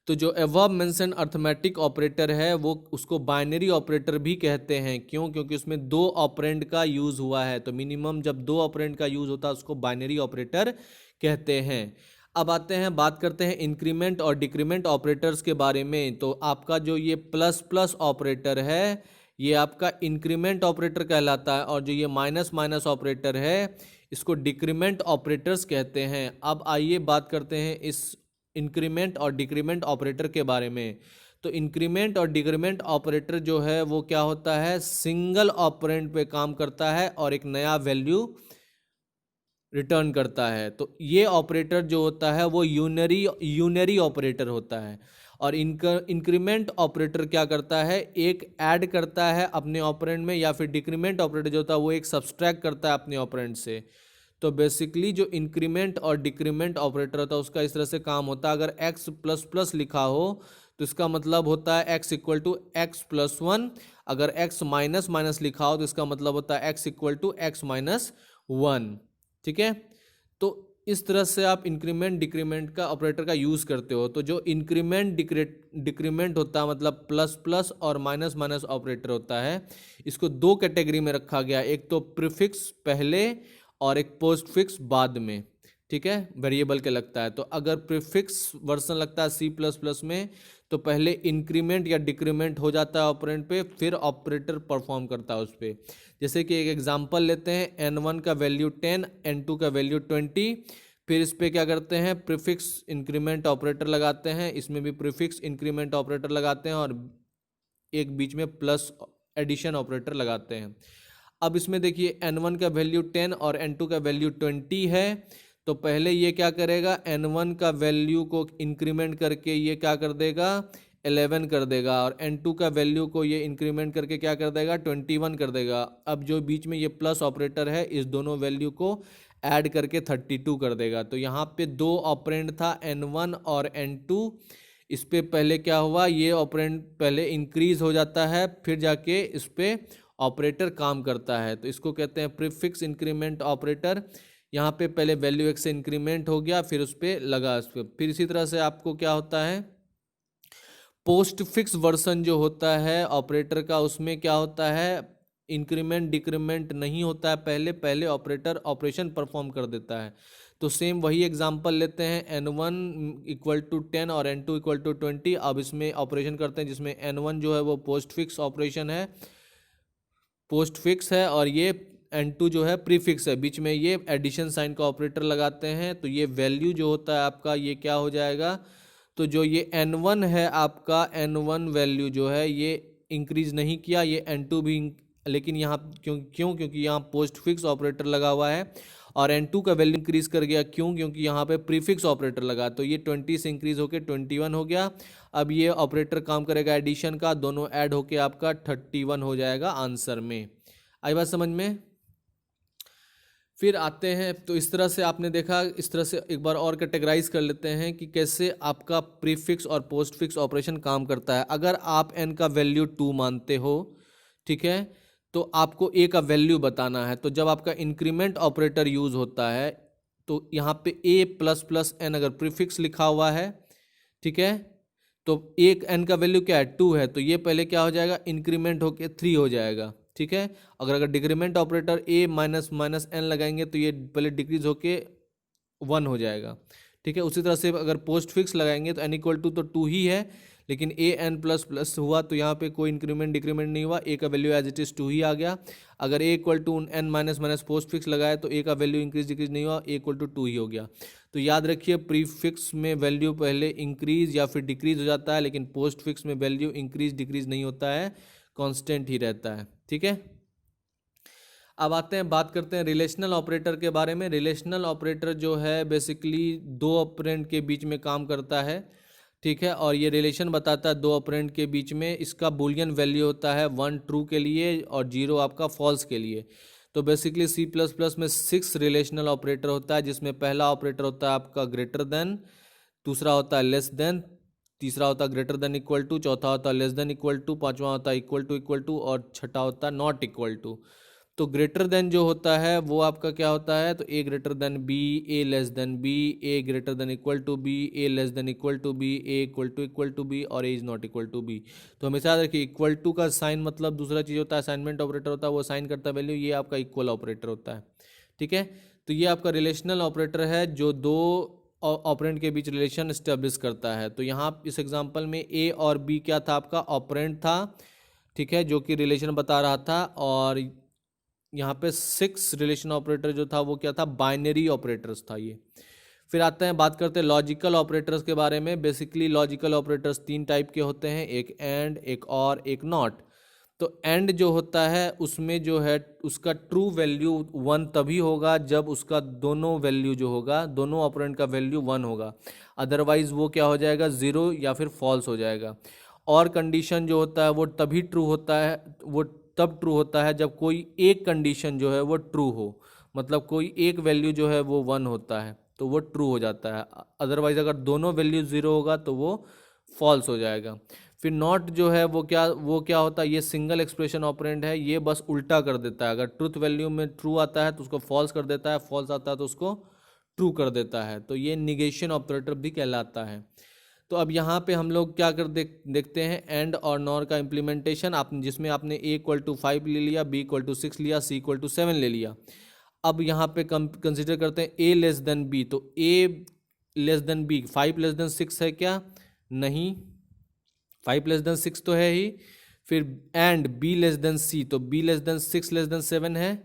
तो जो एबव मेंशन अर्थमेटिक ऑपरेटर है वो उसको बाइनरी ऑपरेटर भी कहते हैं। क्यों? क्योंकि उसमें दो ऑपरेंड का यूज हुआ है, तो मिनिमम जब दो ऑपरेंड का यूज होता है उसको बाइनरी ऑपरेटर कहते हैं। अब आते हैं, बात करते हैं इंक्रीमेंट और डिक्रीमेंट ऑपरेटर्स के बारे में। तो आपका जो ये प्लस प्लस ऑपरेटर है ये आपका इंक्रीमेंट ऑपरेटर कहलाता है, और जो ये माइनस माइनस ऑपरेटर है इसको डिक्रीमेंट ऑपरेटर्स कहते हैं। अब आइए बात करते हैं इस इंक्रीमेंट और डिक्रीमेंट ऑपरेटर के बारे में। तो इंक्रीमेंट और डिक्रीमेंट ऑपरेटर जो है वो क्या होता है, सिंगल ऑपरेंड पे काम करता है और एक नया वैल्यू रिटर्न करता है। तो ये ऑपरेटर जो होता है वो यूनरी ऑपरेटर होता है। और इंक्रीमेंट ऑपरेटर क्या करता है, एक ऐड करता है अपने ऑपरेंड में, या फिर डिक्रीमेंट ऑपरेटर जो होता है वो एक सब्सट्रैक्ट करता है अपने ऑपरेंड से। तो बेसिकली जो इंक्रीमेंट और डिक्रीमेंट ऑपरेटर होता है उसका इस तरह से काम होता है। अगर x प्लस प्लस लिखा हो तो इसका मतलब होता है x equal to x plus 1। अगर x माइनस माइनस लिखा हो तो इसका मतलब होता है x equal to x minus 1। ठीक है, तो इस तरह से आप इंक्रीमेंट डिक्रीमेंट का ऑपरेटर का यूज़ करते हो। तो जो इंक्रीमेंट डिक्रीमेंट होता है मतलब प्लस प्लस और माइनस माइनस ऑपरेटर होता है, इसको दो कैटेगरी में रखा गया, एक तो प्रीफिक्स पहले और एक पोस्ट फिक्स बाद में। ठीक है, वेरिएबल के लगता है। तो अगर प्रीफिक्स वर्जन लगता है सी प्लस प्लस में तो पहले इंक्रीमेंट या डिक्रीमेंट हो जाता है ऑपरेंड पे, फिर ऑपरेटर परफॉर्म करता है उस पर। जैसे कि एक एग्जांपल लेते हैं, n1 का वैल्यू 10, n2 का वैल्यू 20। फिर इस पर क्या करते हैं, प्रीफिक्स इंक्रीमेंट ऑपरेटर लगाते हैं, इसमें भी प्रीफिक्स इंक्रीमेंट ऑपरेटर लगाते हैं और एक बीच में प्लस एडिशन ऑपरेटर लगाते हैं। अब इसमें देखिए n1 का वैल्यू 10 और n2 का वैल्यू 20 है। तो पहले ये क्या करेगा, n1 का वैल्यू को इंक्रीमेंट करके ये क्या कर देगा 11 कर देगा, और n2 का वैल्यू को ये इंक्रीमेंट करके क्या कर देगा 21 कर देगा। अब जो बीच में ये प्लस ऑपरेटर है इस दोनों वैल्यू को ऐड करके 32 कर देगा। तो यहाँ पे दो ऑपरेंड था n1 और n2, इस पे पहले क्या हुआ, ये ऑपरेंड पहले इंक्रीज हो जाता है फिर जाके इस पे ऑपरेटर काम करता है। तो इसको कहते हैं प्रीफिक्स इंक्रीमेंट ऑपरेटर। यहाँ पे पहले वैल्यू एक से इंक्रीमेंट हो गया फिर उस पर लगा उस पर। फिर इसी तरह से आपको क्या होता है, पोस्ट फिक्स वर्जन जो होता है ऑपरेटर का, उसमें क्या होता है इंक्रीमेंट डिक्रीमेंट नहीं होता है, पहले ऑपरेटर ऑपरेशन परफॉर्म कर देता है। तो सेम वही एग्जांपल लेते हैं, n1 इक्वल टू 10 और n2 इक्वल टू 20। अब इसमें ऑपरेशन करते हैं जिसमें n1 जो है वो पोस्ट फिक्स ऑपरेशन है, पोस्ट फिक्स है, और ये n2 जो है प्रीफिक्स है, बीच में ये एडिशन साइन का ऑपरेटर लगाते हैं। तो ये वैल्यू जो होता है आपका ये क्या हो जाएगा, तो जो ये n1 है आपका, n1 वैल्यू जो है ये इंक्रीज नहीं किया, ये n2 भी लेकिन यहाँ क्योंकि यहाँ पोस्ट फिक्स ऑपरेटर लगा हुआ है, और n2 का वैल्यू इंक्रीज कर गया क्योंकि यहाँ पे प्रीफिक्स ऑपरेटर लगा, तो ये 20 से इंक्रीज होके 21 हो गया। अब ये ऑपरेटर काम करेगा एडिशन का, दोनों ऐड होके आपका 31 हो जाएगा आंसर में। आई बात समझ में? फिर आते हैं, तो इस तरह से आपने देखा, इस तरह से एक बार और कैटेगराइज कर लेते हैं कि कैसे आपका प्रीफिक्स और पोस्ट फिक्स ऑपरेशन काम करता है। अगर आप n का वैल्यू 2 मानते हो, ठीक है, तो आपको a का वैल्यू बताना है। तो जब आपका इंक्रीमेंट ऑपरेटर यूज होता है तो यहाँ पे a प्लस प्लस n अगर प्रीफिक्स लिखा हुआ है, ठीक है, तो एक n का वैल्यू क्या है 2 है, तो ये पहले क्या हो जाएगा इंक्रीमेंट होके 3 हो जाएगा। ठीक है, अगर decrement operator a minus minus n लगाएंगे तो ये पहले डिक्रीज होके 1 हो जाएगा। ठीक है, उसी तरह से अगर पोस्ट फिक्स लगाएंगे तो n इक्वल टू तो 2 ही है, लेकिन a n प्लस प्लस हुआ तो यहाँ पे कोई इंक्रीमेंट डिक्रीमेंट नहीं हुआ, a का वैल्यू एज इट इज 2 ही आ गया। अगर a equal to n minus minus postfix लगाया तो a का वैल्यू इंक्रीज डिक्रीज नहीं हुआ, a इक्वल टू 2 ही हो गया। तो याद रखिए प्रीफिक्स में वैल्यू पहले इंक्रीज या फिर डिक्रीज हो जाता है, लेकिन पोस्ट फिक्स में वैल्यू इंक्रीज डिक्रीज नहीं होता है, कांस्टेंट ही रहता है। ठीक है, अब आते हैं, बात करते हैं रिलेशनल ऑपरेटर के बारे में। रिलेशनल ऑपरेटर जो है बेसिकली दो ऑपरेंड के बीच में काम करता है। ठीक है, और ये रिलेशन बताता है दो ऑपरेंड के बीच में। इसका बुलियन वैल्यू होता है 1 ट्रू के लिए और 0 आपका फॉल्स के लिए। तो बेसिकली सी प्लस प्लस में 6 रिलेशनल ऑपरेटर होता है, जिसमें पहला ऑपरेटर होता है आपका ग्रेटर देन, दूसरा होता है लेस देन, तीसरा होता है ग्रेटर देन इक्वल टू, चौथा होता है लेस देन इक्वल टू, पांचवा होता है इक्वल टू और छठा होता है नॉट इक्वल टू। तो ग्रेटर देन जो होता है वो आपका क्या होता है, तो A greater than B, A less than B, A greater than equal to B, A less than equal to B, A equal to B और A is not equal to B. तो हमेशा याद रखिए इक्वल टू का साइन मतलब दूसरा चीज़ होता है, असाइनमेंट ऑपरेटर होता है, वो साइन करता है वैल्यू, ये आपका इक्वल ऑपरेटर होता है। ठीक है, तो ये आपका रिलेशनल ऑपरेटर है जो दो ऑपरेंड के बीच रिलेशन इस्टेब्लिश करता है। तो यहाँ इस एग्जांपल में ए और बी क्या था, आपका ऑपरेंड था, ठीक है, जो कि रिलेशन बता रहा था। और यहाँ पे 6 रिलेशन ऑपरेटर जो था वो क्या था, बाइनरी ऑपरेटर्स था ये। फिर आते हैं, बात करते हैं लॉजिकल ऑपरेटर्स के बारे में। बेसिकली लॉजिकल ऑपरेटर्स 3 टाइप के होते हैं, एक एंड, एक और, एक नॉट। तो एंड जो होता है उसमें जो है उसका ट्रू वैल्यू 1 तभी होगा जब उसका दोनों वैल्यू जो होगा, दोनों ऑपरेंड का वैल्यू 1 होगा, अदरवाइज वो क्या हो जाएगा, 0 या फिर फॉल्स हो जाएगा। और कंडीशन जो होता है वो तभी ट्रू होता है, वो तब ट्रू होता है जब कोई एक कंडीशन जो है वो ट्रू हो, मतलब कोई एक वैल्यू जो है वो 1 होता है तो वो ट्रू हो जाता है, अदरवाइज अगर दोनों वैल्यू 0 होगा तो वो फॉल्स हो जाएगा। फिर नॉट जो है वो क्या होता है, ये सिंगल एक्सप्रेशन ऑपरेंड है, ये बस उल्टा कर देता है। अगर ट्रूथ वैल्यू में ट्रू आता है तो उसको फॉल्स कर देता है, फॉल्स आता है तो उसको ट्रू कर देता है। तो ये निगेशन ऑपरेटर भी कहलाता है। तो अब यहाँ पे हम लोग क्या देखते हैं, एंड और नॉर का इम्प्लीमेंटेशन, जिसमें आपने ए इक्वल टू 5 ले लिया, बी इक्वल टू 6 लिया, सी इक्वल टू 7 ले लिया। अब यहाँ पे कंसिडर करते हैं ए लेस देन बी। तो A less than B, 5 less than 6 है क्या, नहीं, 5 लेस देन 6 तो है ही। फिर and B less than C, तो B less than 6 less than 7 है,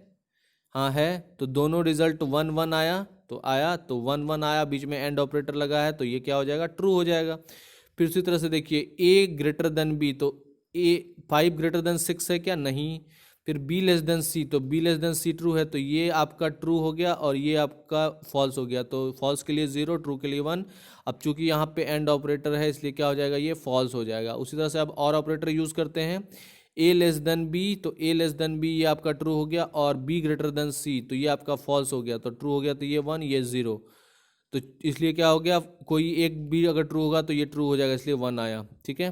हाँ है। तो दोनों रिजल्ट 1 1 आया, तो 1 1 आया, बीच में एंड ऑपरेटर लगा है तो ये क्या हो जाएगा, ट्रू हो जाएगा। फिर उसी तरह से देखिए ए ग्रेटर देन बी, तो ए 5 ग्रेटर देन 6 है क्या, नहीं। फिर बी लेस देन सी, तो B less than C true है, तो ये आपका ट्रू हो गया और ये आपका फॉल्स हो गया। तो फॉल्स के लिए 0, ट्रू के लिए 1। अब चूंकि यहाँ पे एंड ऑपरेटर है इसलिए क्या हो जाएगा, ये फॉल्स हो जाएगा। उसी तरह से अब और ऑपरेटर यूज़ करते हैं, ए लेस देन बी, तो ए लेस देन बी ये आपका ट्रू हो गया, और बी ग्रेटर देन सी तो ये आपका फॉल्स हो गया। तो ट्रू हो गया तो ये 1, ये 0, तो इसलिए क्या हो गया, कोई एक भी अगर ट्रू होगा तो ये ट्रू हो जाएगा, इसलिए 1 आया। ठीक है,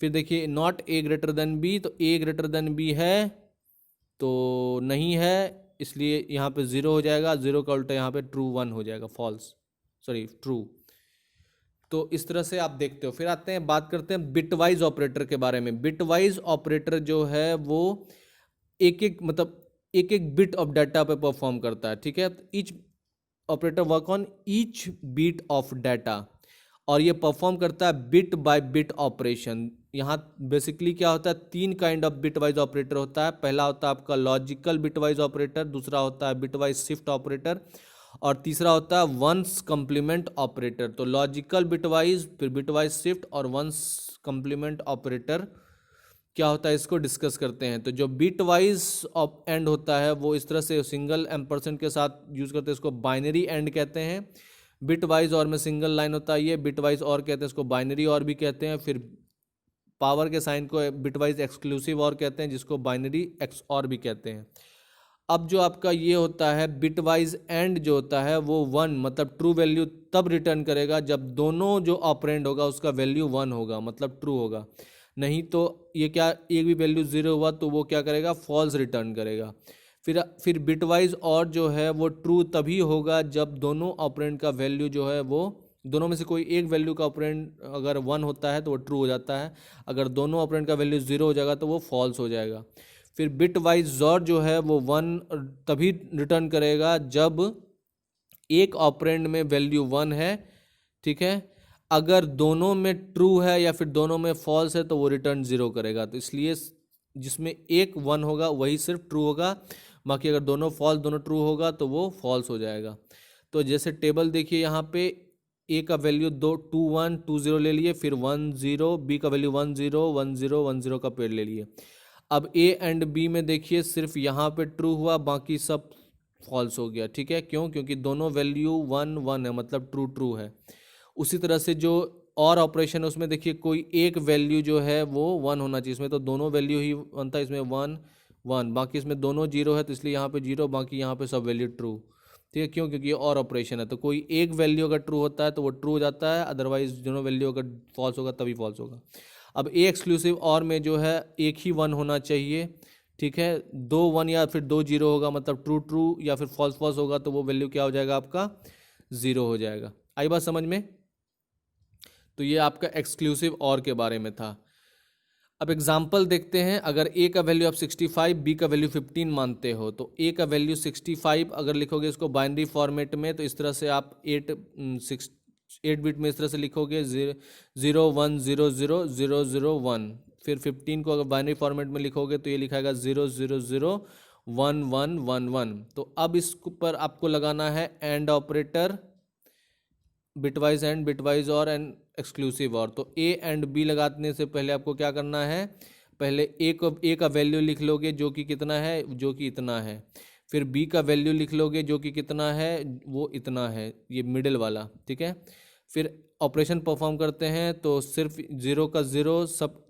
फिर देखिए not A greater than B, तो ए ग्रेटर देन बी है तो नहीं है, इसलिए यहाँ पे 0 हो जाएगा, 0 का उल्टा यहाँ पे ट्रू 1 हो जाएगा, फॉल्स, सॉरी ट्रू। तो इस तरह से आप देखते हो। फिर आते हैं, बात करते हैं बिटवाइज ऑपरेटर के बारे में। बिटवाइज ऑपरेटर जो है वो एक एक मतलब एक एक बिट ऑफ डाटा पे परफॉर्म करता है। ठीक है, each operator work on each bit of data, और ये परफॉर्म करता है बिट बाय बिट ऑपरेशन। यहाँ बेसिकली क्या होता है, 3 काइंड ऑफ बिटवाइज ऑपरेटर होता है। पहला होता है आपका लॉजिकल बिटवाइज ऑपरेटर, दूसरा होता है बिटवाइज शिफ्ट ऑपरेटर, और तीसरा होता है वंस कंप्लीमेंट ऑपरेटर। तो लॉजिकल बिटवाइज, फिर बिटवाइज शिफ्ट और वंस कंप्लीमेंट ऑपरेटर क्या होता है, इसको डिस्कस करते हैं। तो जो बिटवाइज एंड होता है वो इस तरह से सिंगल एम्परसेंट के साथ यूज करते हैं, इसको बाइनरी एंड कहते हैं। बिटवाइज और में सिंगल लाइन होता है, ये बिटवाइज और कहते हैं, इसको बाइनरी और भी कहते हैं। फिर पावर के साइन को बिटवाइज एक्सक्लूसिव और कहते हैं, जिसको बाइनरी एक्स और भी कहते हैं। अब जो आपका ये होता है बिटवाइज एंड जो होता है वो 1 मतलब ट्रू वैल्यू तब रिटर्न करेगा जब दोनों जो ऑपरेंड होगा उसका वैल्यू 1 होगा, मतलब ट्रू होगा। नहीं तो ये क्या, एक भी वैल्यू 0 हुआ तो वो क्या करेगा, फॉल्स रिटर्न करेगा। फिर बिटवाइज और जो है वो ट्रू तभी होगा जब दोनों ऑपरेंड का वैल्यू जो है वो, दोनों में से कोई एक वैल्यू का ऑपरेंड अगर 1 होता है तो वो ट्रू हो जाता है, अगर दोनों ऑपरेंड का वैल्यू 0 हो जाएगा तो वो फॉल्स हो जाएगा। फिर बिट वाइज जॉर जो है वो 1 तभी रिटर्न करेगा जब एक ऑपरेंड में वैल्यू 1 है। ठीक है, अगर दोनों में ट्रू है या फिर दोनों में फॉल्स है तो वो रिटर्न 0 करेगा। तो इसलिए जिसमें एक 1 होगा वही सिर्फ ट्रू होगा, बाकी अगर दोनों फॉल्स दोनों ट्रू होगा तो वो फॉल्स हो जाएगा। तो जैसे टेबल देखिए, यहाँ पे ए का वैल्यू 2 2 1 2 0 ले लिए, फिर 1 0, बी का वैल्यू 1 0 1 0 1 0 का पेड़ ले लिए। अब ए एंड बी में देखिए सिर्फ यहाँ पे ट्रू हुआ, बाकी सब फॉल्स हो गया। ठीक है, क्यों, क्योंकि दोनों वैल्यू 1 1 है, मतलब ट्रू ट्रू है। उसी तरह से जो और ऑपरेशन है उसमें देखिए कोई एक वैल्यू जो है वो 1 होना चाहिए, इसमें तो दोनों वैल्यू ही 1 था, इसमें 1 1, बाकी इसमें दोनों जीरो है तो इसलिए यहाँ पे जीरो, बाकी यहाँ पे सब वैल्यू ट्रू। ठीक है, क्यों? क्योंकि ये और ऑपरेशन है, तो कोई एक वैल्यू अगर ट्रू होता है तो वो ट्रू हो जाता है, अदरवाइज दोनों वैल्यू अगर फॉल्स होगा तभी फॉल्स होगा। अब ए एक्सक्लूसिव और में जो है एक ही 1 होना चाहिए। ठीक है, 2 1 या फिर 2 0 होगा, मतलब ट्रू ट्रू या फिर फॉल्स फॉल्स होगा, तो वो वैल्यू क्या हो जाएगा आपका? 0 हो जाएगा। आई बात समझ में? तो ये आपका एक्सक्लूसिव और के बारे में था। अब एग्जाम्पल देखते हैं। अगर ए का वैल्यू आप 65, बी का वैल्यू 15 मानते हो, तो ए का वैल्यू 65 अगर लिखोगे इसको बाइनरी फॉर्मेट में, तो इस तरह से आप 8 बिट में इस तरह से लिखोगे 0 1 0 0 0 0 1। फिर 15 को अगर बाइनरी फॉर्मेट में लिखोगे तो ये लिखाएगा 0 0 0 1 1 1 1। तो अब इस पर आपको लगाना है and operator, bitwise and, bitwise और एंड एक्सक्लूसिव और। तो ए एंड बी लगाने से पहले आपको क्या करना है? पहले ए का वैल्यू लिख लोगे जो कि कितना है, जो कि इतना है। फिर बी का वैल्यू लिख लोगे जो कि कितना है, वो इतना है, ये मिडिल वाला। ठीक है, फिर ऑपरेशन परफॉर्म करते हैं तो सिर्फ 0 का 0, सब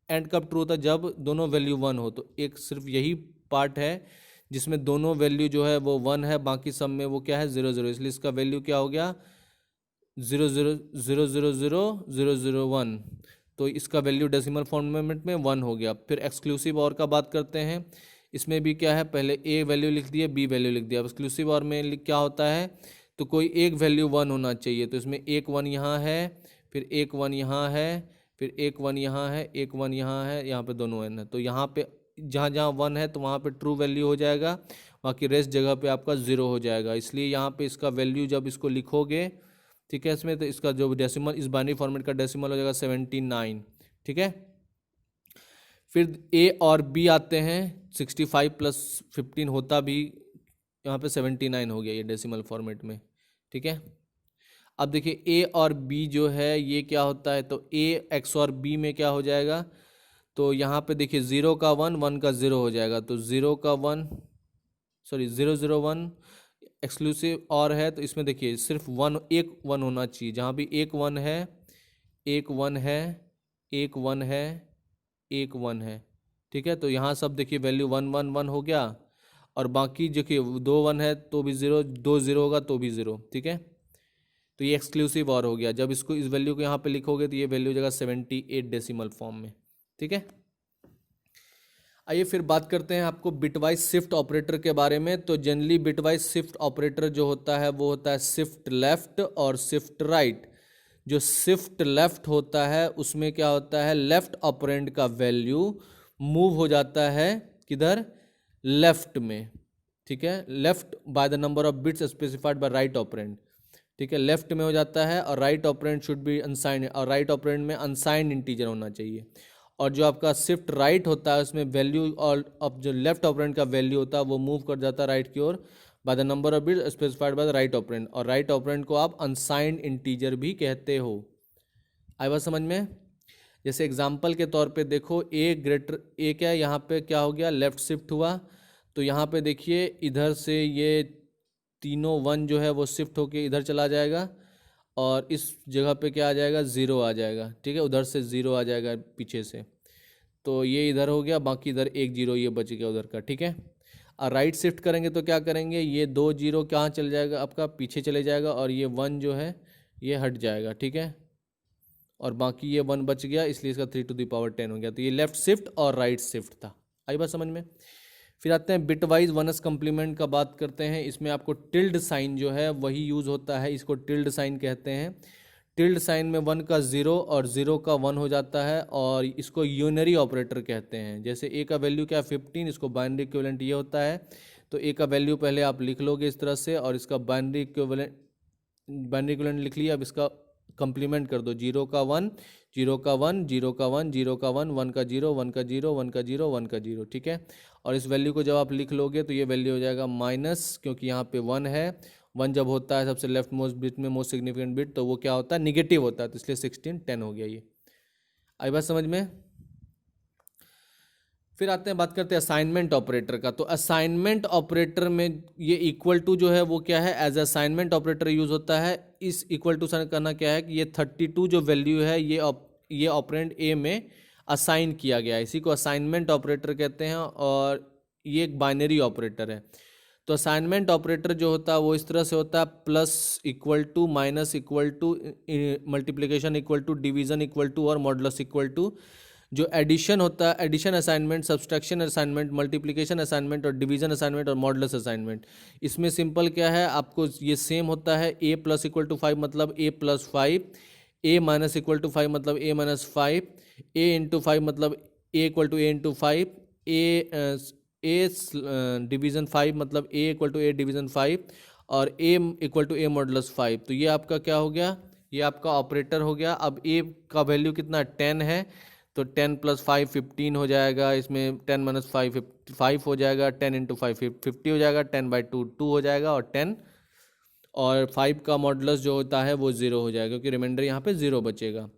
एंड कब ट्रू होता है? जब दोनों वैल्यू 1 हो। तो एक सिर्फ यही पार्ट है जिसमें दोनों वैल्यू जो है वो 1 है, बाकी सब में वो क्या है? 0 0, इसलिए इसका वैल्यू क्या हो गया? 0 0 0 0 0 0 0 1। तो इसका वैल्यू डेसिमल फॉर्मेट में 1 हो गया। फिर एक्सक्लूसिव और का बात करते हैं। इसमें भी क्या है? पहले ए वैल्यू लिख दिया, बी वैल्यू लिख दिया। एक्सक्लूसिव और में क्या होता है? तो कोई एक वैल्यू 1 होना चाहिए, तो इसमें एक 1 यहाँ है, फिर एक 1 यहाँ है, फिर एक 1 यहाँ है, एक 1 यहाँ है, यहाँ पे दोनों n है। तो यहाँ पे जहाँ जहाँ 1 है तो वहाँ पे ट्रू वैल्यू हो जाएगा, बाकी रेस्ट जगह पे आपका 0 हो जाएगा। इसलिए यहाँ पे इसका वैल्यू जब इसको लिखोगे, ठीक है, इसमें तो इसका जो डेसिमल, इस बाइनरी फॉर्मेट का डेसिमल हो जाएगा 79। ठीक है, फिर ए और बी आते हैं। 65 प्लस 15 होता भी यहाँ पे 79 हो गया ये डेसिमल फॉर्मेट में। ठीक है, अब देखिए ए और बी जो है ये क्या होता है? तो ए एक्स और बी में क्या हो जाएगा? तो यहाँ पे देखिए 0 का 1, 1 का 0 हो जाएगा। तो 0 का 1, सॉरी 0 0 1 एक्सक्लूसिव और है, तो इसमें देखिए सिर्फ 1, एक 1 होना चाहिए। जहाँ भी एक 1 है, एक 1 है, एक 1 है, एक 1 है। ठीक है, तो यहाँ सब देखिए वैल्यू 1 1 1 हो गया, और बाकी देखिए 2 1 है तो भी 0, 2 0 होगा तो भी 0। ठीक है, तो ये एक्सक्लूसिव और हो गया। जब इसको, इस वैल्यू को यहाँ पे लिखोगे तो ये वैल्यू हो जाएगा 78 डेसिमल फॉर्म में। ठीक है, आइए फिर बात करते हैं आपको बिटवाइज शिफ्ट ऑपरेटर के बारे में। तो जनरली बिटवाइज शिफ्ट ऑपरेटर जो होता है वो होता है शिफ्ट लेफ्ट और शिफ्ट राइट। जो शिफ्ट लेफ्ट होता है उसमें क्या होता है? लेफ्ट ऑपरेंड का वैल्यू मूव हो जाता है किधर? लेफ्ट में। ठीक है, left by the number of bits specified bye right operand. ठीक है, लेफ्ट में हो जाता है, और right operand should be unsigned, और राइट ऑपरेंड में अनसाइंड इंटीजर होना चाहिए। और जो आपका शिफ्ट राइट होता है उसमें वैल्यू, और अब जो लेफ्ट ऑपरेंड का वैल्यू होता है वो मूव कर जाता है राइट की ओर by the number of bits specified by the right operand. और राइट ऑपरेंड को आप अनसाइंड इंटीजर भी कहते हो। आई बात समझ में? जैसे एग्जांपल के तौर पे देखो, ए ग्रेटर ए क्या है, यहाँ पे क्या हो गया? लेफ्ट शिफ्ट हुआ। तो यहाँ पे देखिए इधर से ये तीनों 1 जो है वो शिफ्ट होके इधर चला जाएगा, और इस जगह पे क्या आ जाएगा? 0 आ जाएगा। ठीक है, उधर से 0 आ जाएगा पीछे से, तो ये इधर हो गया, बाकी इधर 1 0 ये बच गया उधर का। ठीक है, और राइट शिफ्ट करेंगे तो क्या करेंगे? ये 2 0 कहाँ चल जाएगा? आपका पीछे चले जाएगा, और ये 1 जो है ये हट जाएगा। ठीक है, और बाकी ये 1 बच गया, इसलिए इसका 3 to the power 10 हो गया। तो ये लेफ्ट शिफ्ट और राइट शिफ्ट था। आई बात समझ में? फिर आते हैं बिटवाइज वनस कम्प्लीमेंट का बात करते हैं। इसमें आपको टिल्ड साइन जो है वही यूज़ होता है, इसको टिल्ड साइन कहते हैं। टिल्ड साइन में 1 का 0 और 0 का 1 हो जाता है, और इसको यूनरी ऑपरेटर कहते हैं। जैसे ए का वैल्यू क्या? 15, इसको बाइनरी इक्विवेलेंट ये होता है। तो ए का वैल्यू पहले आप लिख लोगे इस तरह से, और इसका बाइनरी इक्विवेलेंट लिख लिया। अब इसका कंप्लीमेंट कर दो, 0 का 1, 0 का 1, 0 का 1, 0 का 1, 1 का 0, 1 का 0, 1 का 0, 1 का 0। ठीक है, और इस वैल्यू को जब आप लिख लोगे तो ये वैल्यू हो जाएगा माइनस, क्योंकि यहाँ पे 1 है। 1 जब होता है सबसे लेफ्ट मोस्ट बिट में, मोस्ट सिग्निफिकेंट बिट, तो वो क्या होता है? निगेटिव होता है, तो इसलिए 16 10 हो गया ये। आई बात समझ में? फिर आते हैं, बात करते हैं असाइनमेंट ऑपरेटर का। तो असाइनमेंट ऑपरेटर में ये इक्वल टू जो है वो क्या है? एज असाइनमेंट ऑपरेटर यूज होता है। इस इक्वल टू साइन करना क्या है कि ये 32 जो वैल्यू है ये ऑपरेंड ए में असाइन किया गया है, इसी को असाइनमेंट ऑपरेटर कहते हैं, और ये एक बाइनरी ऑपरेटर है। तो असाइनमेंट ऑपरेटर जो होता है वो इस तरह से होता है, plus equal to, minus equal to, multiplication equal to, division equal to और मॉडुलस इक्वल टू। जो एडिशन होता है, addition assignment, subtraction assignment, multiplication assignment और डिवीजन असाइनमेंट और मॉडुलस असाइनमेंट, इसमें सिंपल क्या है, आपको ये सेम होता है। ए प्लस इक्वल टू 5 मतलब A plus 5, A minus equal to 5 मतलब ए माइनस 5, ए इंटू 5 मतलब A equal to A into 5, A division 5 मतलब A equal to A division 5, और A equal to A modulus 5। तो ये आपका क्या हो गया, ये आपका ऑपरेटर हो गया। अब ए का वैल्यू कितना 10 है, तो 10 प्लस 5 15 हो जाएगा, इसमें 10 माइनस 5 5 हो जाएगा, 10 इंटू 5 50 हो जाएगा, 10 बाई 2 2 हो जाएगा, और 10 और 5 का मॉडुलस जो होता है वो 0 हो जाएगा, क्योंकि रिमाइंडर यहाँ पे 0 बचेगा।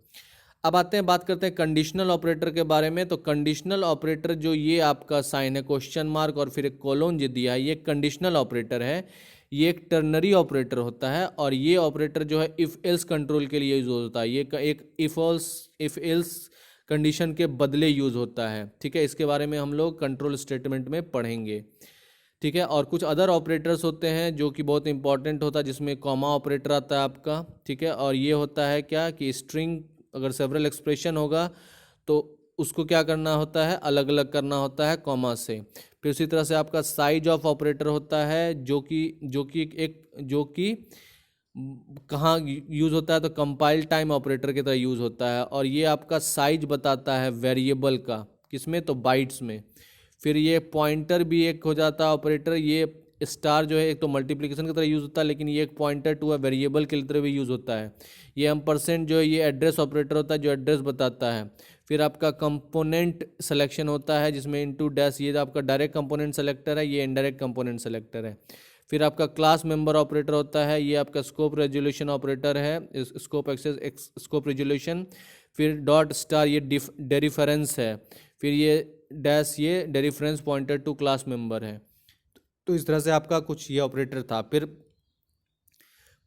अब आते हैं, बात करते हैं कंडीशनल ऑपरेटर के बारे में। तो कंडीशनल ऑपरेटर जो ये आपका साइन है, क्वेश्चन मार्क और फिर एक कोलोन जो दिया है, ये कंडीशनल ऑपरेटर है। ये एक टर्नरी ऑपरेटर होता है, और ये ऑपरेटर जो है इफ़ एल्स कंट्रोल के लिए यूज होता है। ये एक इफ़ एल्स कंडीशन के बदले यूज होता है, ठीक है। इसके बारे में हम लोग कंट्रोल स्टेटमेंट में पढ़ेंगे, ठीक है। और कुछ अदर ऑपरेटर्स होते हैं जो कि बहुत इंपॉर्टेंट होता है, जिसमें कॉमा ऑपरेटर आता है आपका, ठीक है। और ये होता है क्या कि स्ट्रिंग अगर सेवरल एक्सप्रेशन होगा तो उसको क्या करना होता है, अलग अलग करना होता है कॉमा से। फिर उसी तरह से आपका साइज ऑफ ऑपरेटर होता है, जो कि कहाँ यूज़ होता है, तो कंपाइल टाइम ऑपरेटर की तरह यूज़ होता है। और ये आपका साइज बताता है वेरिएबल का, किसमें, तो बाइट्स में। फिर ये पॉइंटर भी एक हो जाता है ऑपरेटर। ये स्टार जो है एक तो मल्टीप्लिकेशन की तरह यूज़ होता है, लेकिन ये एक पॉइंटर टू अ वेरिएबल के तरह भी यूज़ होता है। ये एम्परसेंड जो है ये एड्रेस ऑपरेटर होता है, जो एड्रेस बताता है। फिर आपका कंपोनेंट सिलेक्शन होता है, जिसमें इनटू डैश, ये आपका डायरेक्ट कंपोनेंट सेलेक्टर है, ये इनडायरेक्ट कंपोनेंट सेलेक्टर है। फिर आपका क्लास मेंबर ऑपरेटर होता है, ये आपका स्कोप रेजोल्यूशन ऑपरेटर है, स्कोप एक्सेस स्कोप रेजोल्यूशन। फिर डॉट स्टार ये डेरिफरेंस है। फिर ये डैश ये डेरिफरेंस पॉइंटर टू क्लास मेंबर है। तो इस तरह से आपका कुछ ये ऑपरेटर था। फिर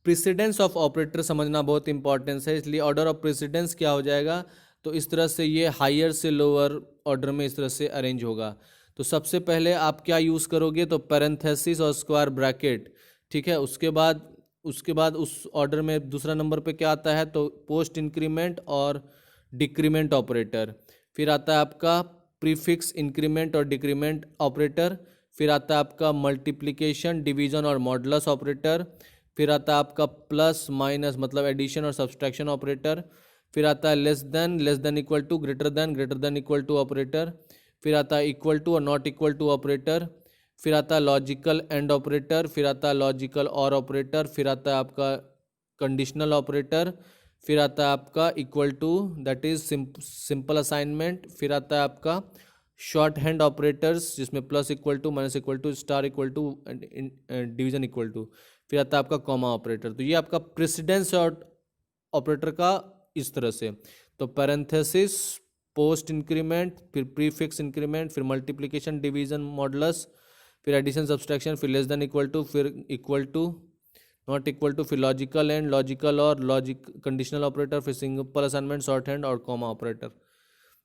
प्रेसिडेंस ऑफ ऑपरेटर समझना बहुत इंपॉर्टेंस है, इसलिए ऑर्डर ऑफ प्रेसिडेंस क्या हो जाएगा, तो इस तरह से ये हायर से लोअर ऑर्डर में इस तरह से अरेंज होगा। तो सबसे पहले आप क्या यूज़ करोगे, तो पैरेंथेसिस और स्क्वायर ब्रैकेट, ठीक है। उसके बाद उस ऑर्डर में दूसरा नंबर पे क्या आता है, तो पोस्ट इंक्रीमेंट और डिक्रीमेंट ऑपरेटर। फिर आता है आपका प्रीफिक्स इंक्रीमेंट और डिक्रीमेंट ऑपरेटर। फिर आता है आपका मल्टीप्लिकेशन, डिवीज़न और मॉडुलस ऑपरेटर। फिर आता है आपका प्लस माइनस मतलब एडिशन और सब्सट्रैक्शन ऑपरेटर। फिर आता है less than equal to, greater than equal to operator. फिर आता है इक्वल टू और नॉट इक्वल टू ऑपरेटर। फिर आता है लॉजिकल एंड ऑपरेटर। फिर आता है लॉजिकल और ऑपरेटर। फिर आता है आपका कंडीशनल ऑपरेटर। फिर आता है आपका equal to, that is simple assignment. फिर आता है आपका शॉर्ट हैंड ऑपरेटर्स, जिसमें plus equal to, minus equal to, star equal to, division equal to. फिर आता है आपका कॉमा ऑपरेटर। तो ये आपका प्रेसिडेंस ऑपरेटर का इस तरह से। तो पैरेंथेसिस, पोस्ट इंक्रीमेंट, फिर प्रीफिक्स इंक्रीमेंट, फिर मल्टीप्लिकेशन, डिवीजन, मॉडुलस, फिर एडिशन, सब्सट्रैक्शन, फिर लेस देन इक्वल टू, फिर equal to, not equal to, फिर logical and, logical or conditional operator, फिर सिंपल असाइनमेंट, शॉर्ट हैंड और कॉमा ऑपरेटर।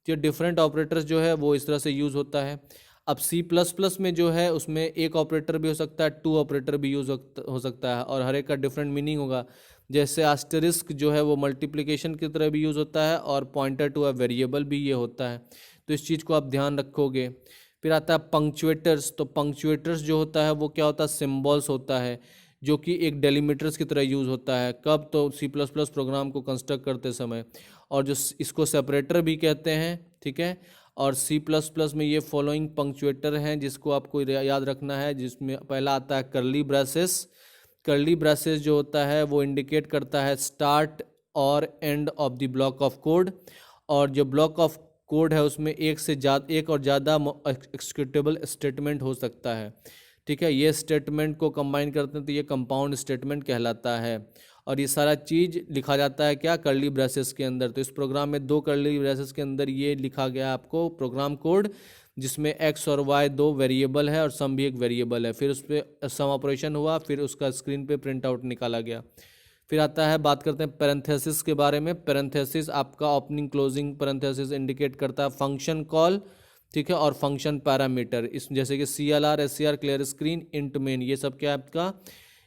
ये डिफरेंट ऑपरेटर्स जो है वो इस तरह से यूज़ होता है। अब C++ में जो है उसमें एक ऑपरेटर भी हो सकता है, 2 ऑपरेटर भी यूज़ हो सकता है, और हर एक का डिफरेंट मीनिंग होगा। जैसे आस्टरिस्क जो है वो मल्टीप्लिकेशन की तरह भी यूज़ होता है, और पॉइंटर टू अ वेरिएबल भी ये होता है। तो इस चीज़ को आप ध्यान रखोगे। फिर आता है पंक्चुएटर्स। तो पंक्चुएटर्स जो होता है वो क्या होता है, सिम्बॉल्स होता है, जो कि एक डेलीमीटर्स की तरह यूज़ होता है। कब, तो C++ प्रोग्राम को कंस्ट्रक्ट करते समय। और जो इसको सेपरेटर भी कहते हैं, ठीक है। और C++ में ये फॉलोइंग पंक्चुएटर हैं जिसको आपको याद रखना है, जिसमें पहला आता है कर्ली ब्रेसेस। कर्ली ब्रेसेस जो होता है वो इंडिकेट करता है स्टार्ट और end of the block of code. और जो ब्लॉक ऑफ कोड है उसमें एक और ज़्यादा एक्सिक्यूटेबल स्टेटमेंट हो सकता है, ठीक है। ये स्टेटमेंट को कंबाइन करते हैं तो ये कंपाउंड स्टेटमेंट कहलाता है। और ये सारा चीज़ लिखा जाता है क्या, कर्ली ब्रेसेस के अंदर। तो इस प्रोग्राम में 2 कर्ली ब्रेसेस के अंदर ये लिखा गया आपको प्रोग्राम कोड, जिसमें x और y 2 वेरिएबल है और सम भी एक वेरिएबल है। फिर उस पर सम ऑपरेशन हुआ, फिर उसका स्क्रीन पे प्रिंट आउट निकाला गया। फिर आता है, बात करते हैं पैरेंथेसिस के बारे में। पैरेंथेसिस आपका ओपनिंग क्लोजिंग पैरेंथेसिस इंडिकेट करता है फंक्शन कॉल, ठीक है, और फंक्शन पैरामीटर, इस जैसे कि CLR, SCR, clear screen, int main, ये सब क्या है आपका,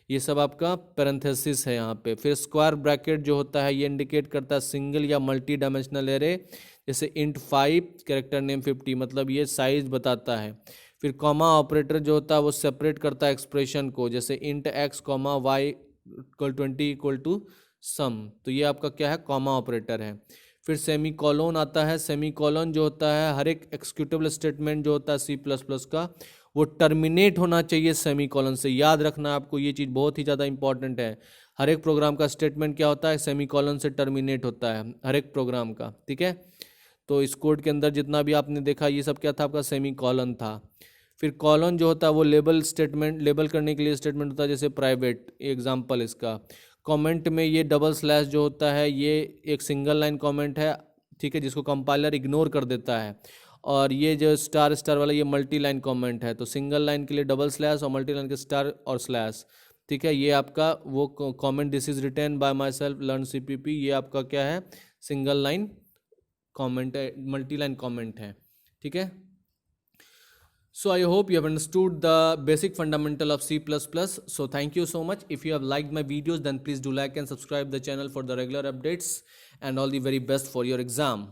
ये सब आपका पैरेंथेसिस है यहाँ पे। फिर स्क्वायर ब्रैकेट जो होता है ये इंडिकेट करता है सिंगल या मल्टी डायमेंशनल एरे, जैसे इंट 5 कैरेक्टर नेम 50, मतलब ये साइज बताता है। फिर कॉमा ऑपरेटर जो होता है वो सेपरेट करता है एक्सप्रेशन को, जैसे int x comma y equal 20 equal to sum, तो ये आपका क्या है, कॉमा ऑपरेटर है। फिर सेमी कॉलोन आता है। सेमी कॉलोन जो होता है, हर एक एक्सिक्यूटेबल स्टेटमेंट जो होता है C++ का, वो टर्मिनेट होना चाहिए सेमी कॉलन से। याद रखना आपको, ये चीज़ बहुत ही ज़्यादा इंपॉर्टेंट है। हर एक प्रोग्राम का स्टेटमेंट क्या होता है, सेमी कॉलन से टर्मिनेट होता है हर एक प्रोग्राम का, ठीक है। तो इस कोड के अंदर जितना भी आपने देखा ये सब क्या था, आपका सेमी कॉलन था। फिर कॉलन जो होता है वो लेबल स्टेटमेंट, लेबल करने के लिए स्टेटमेंट होता है, जैसे प्राइवेट एग्जाम्पल इसका। कमेंट में ये डबल स्लैश जो होता है ये एक सिंगल लाइन कमेंट है, ठीक है, जिसको कंपाइलर इग्नोर कर देता है। और ये जो स्टार स्टार वाला ये मल्टी लाइन कमेंट है, तो सिंगल लाइन के लिए डबल स्लैश और मल्टी लाइन के स्टार और स्लैश, ठीक है। ये आपका वो comment, this is written by myself learn CPP, ये आपका क्या है, सिंगल लाइन कमेंट है, मल्टी लाइन कमेंट है, ठीक है। So I hope you have understood the basic fundamental of C++. So thank you so much. If you have liked my videos, then please do like and subscribe the channel for the regular updates, and all the very best for your exam.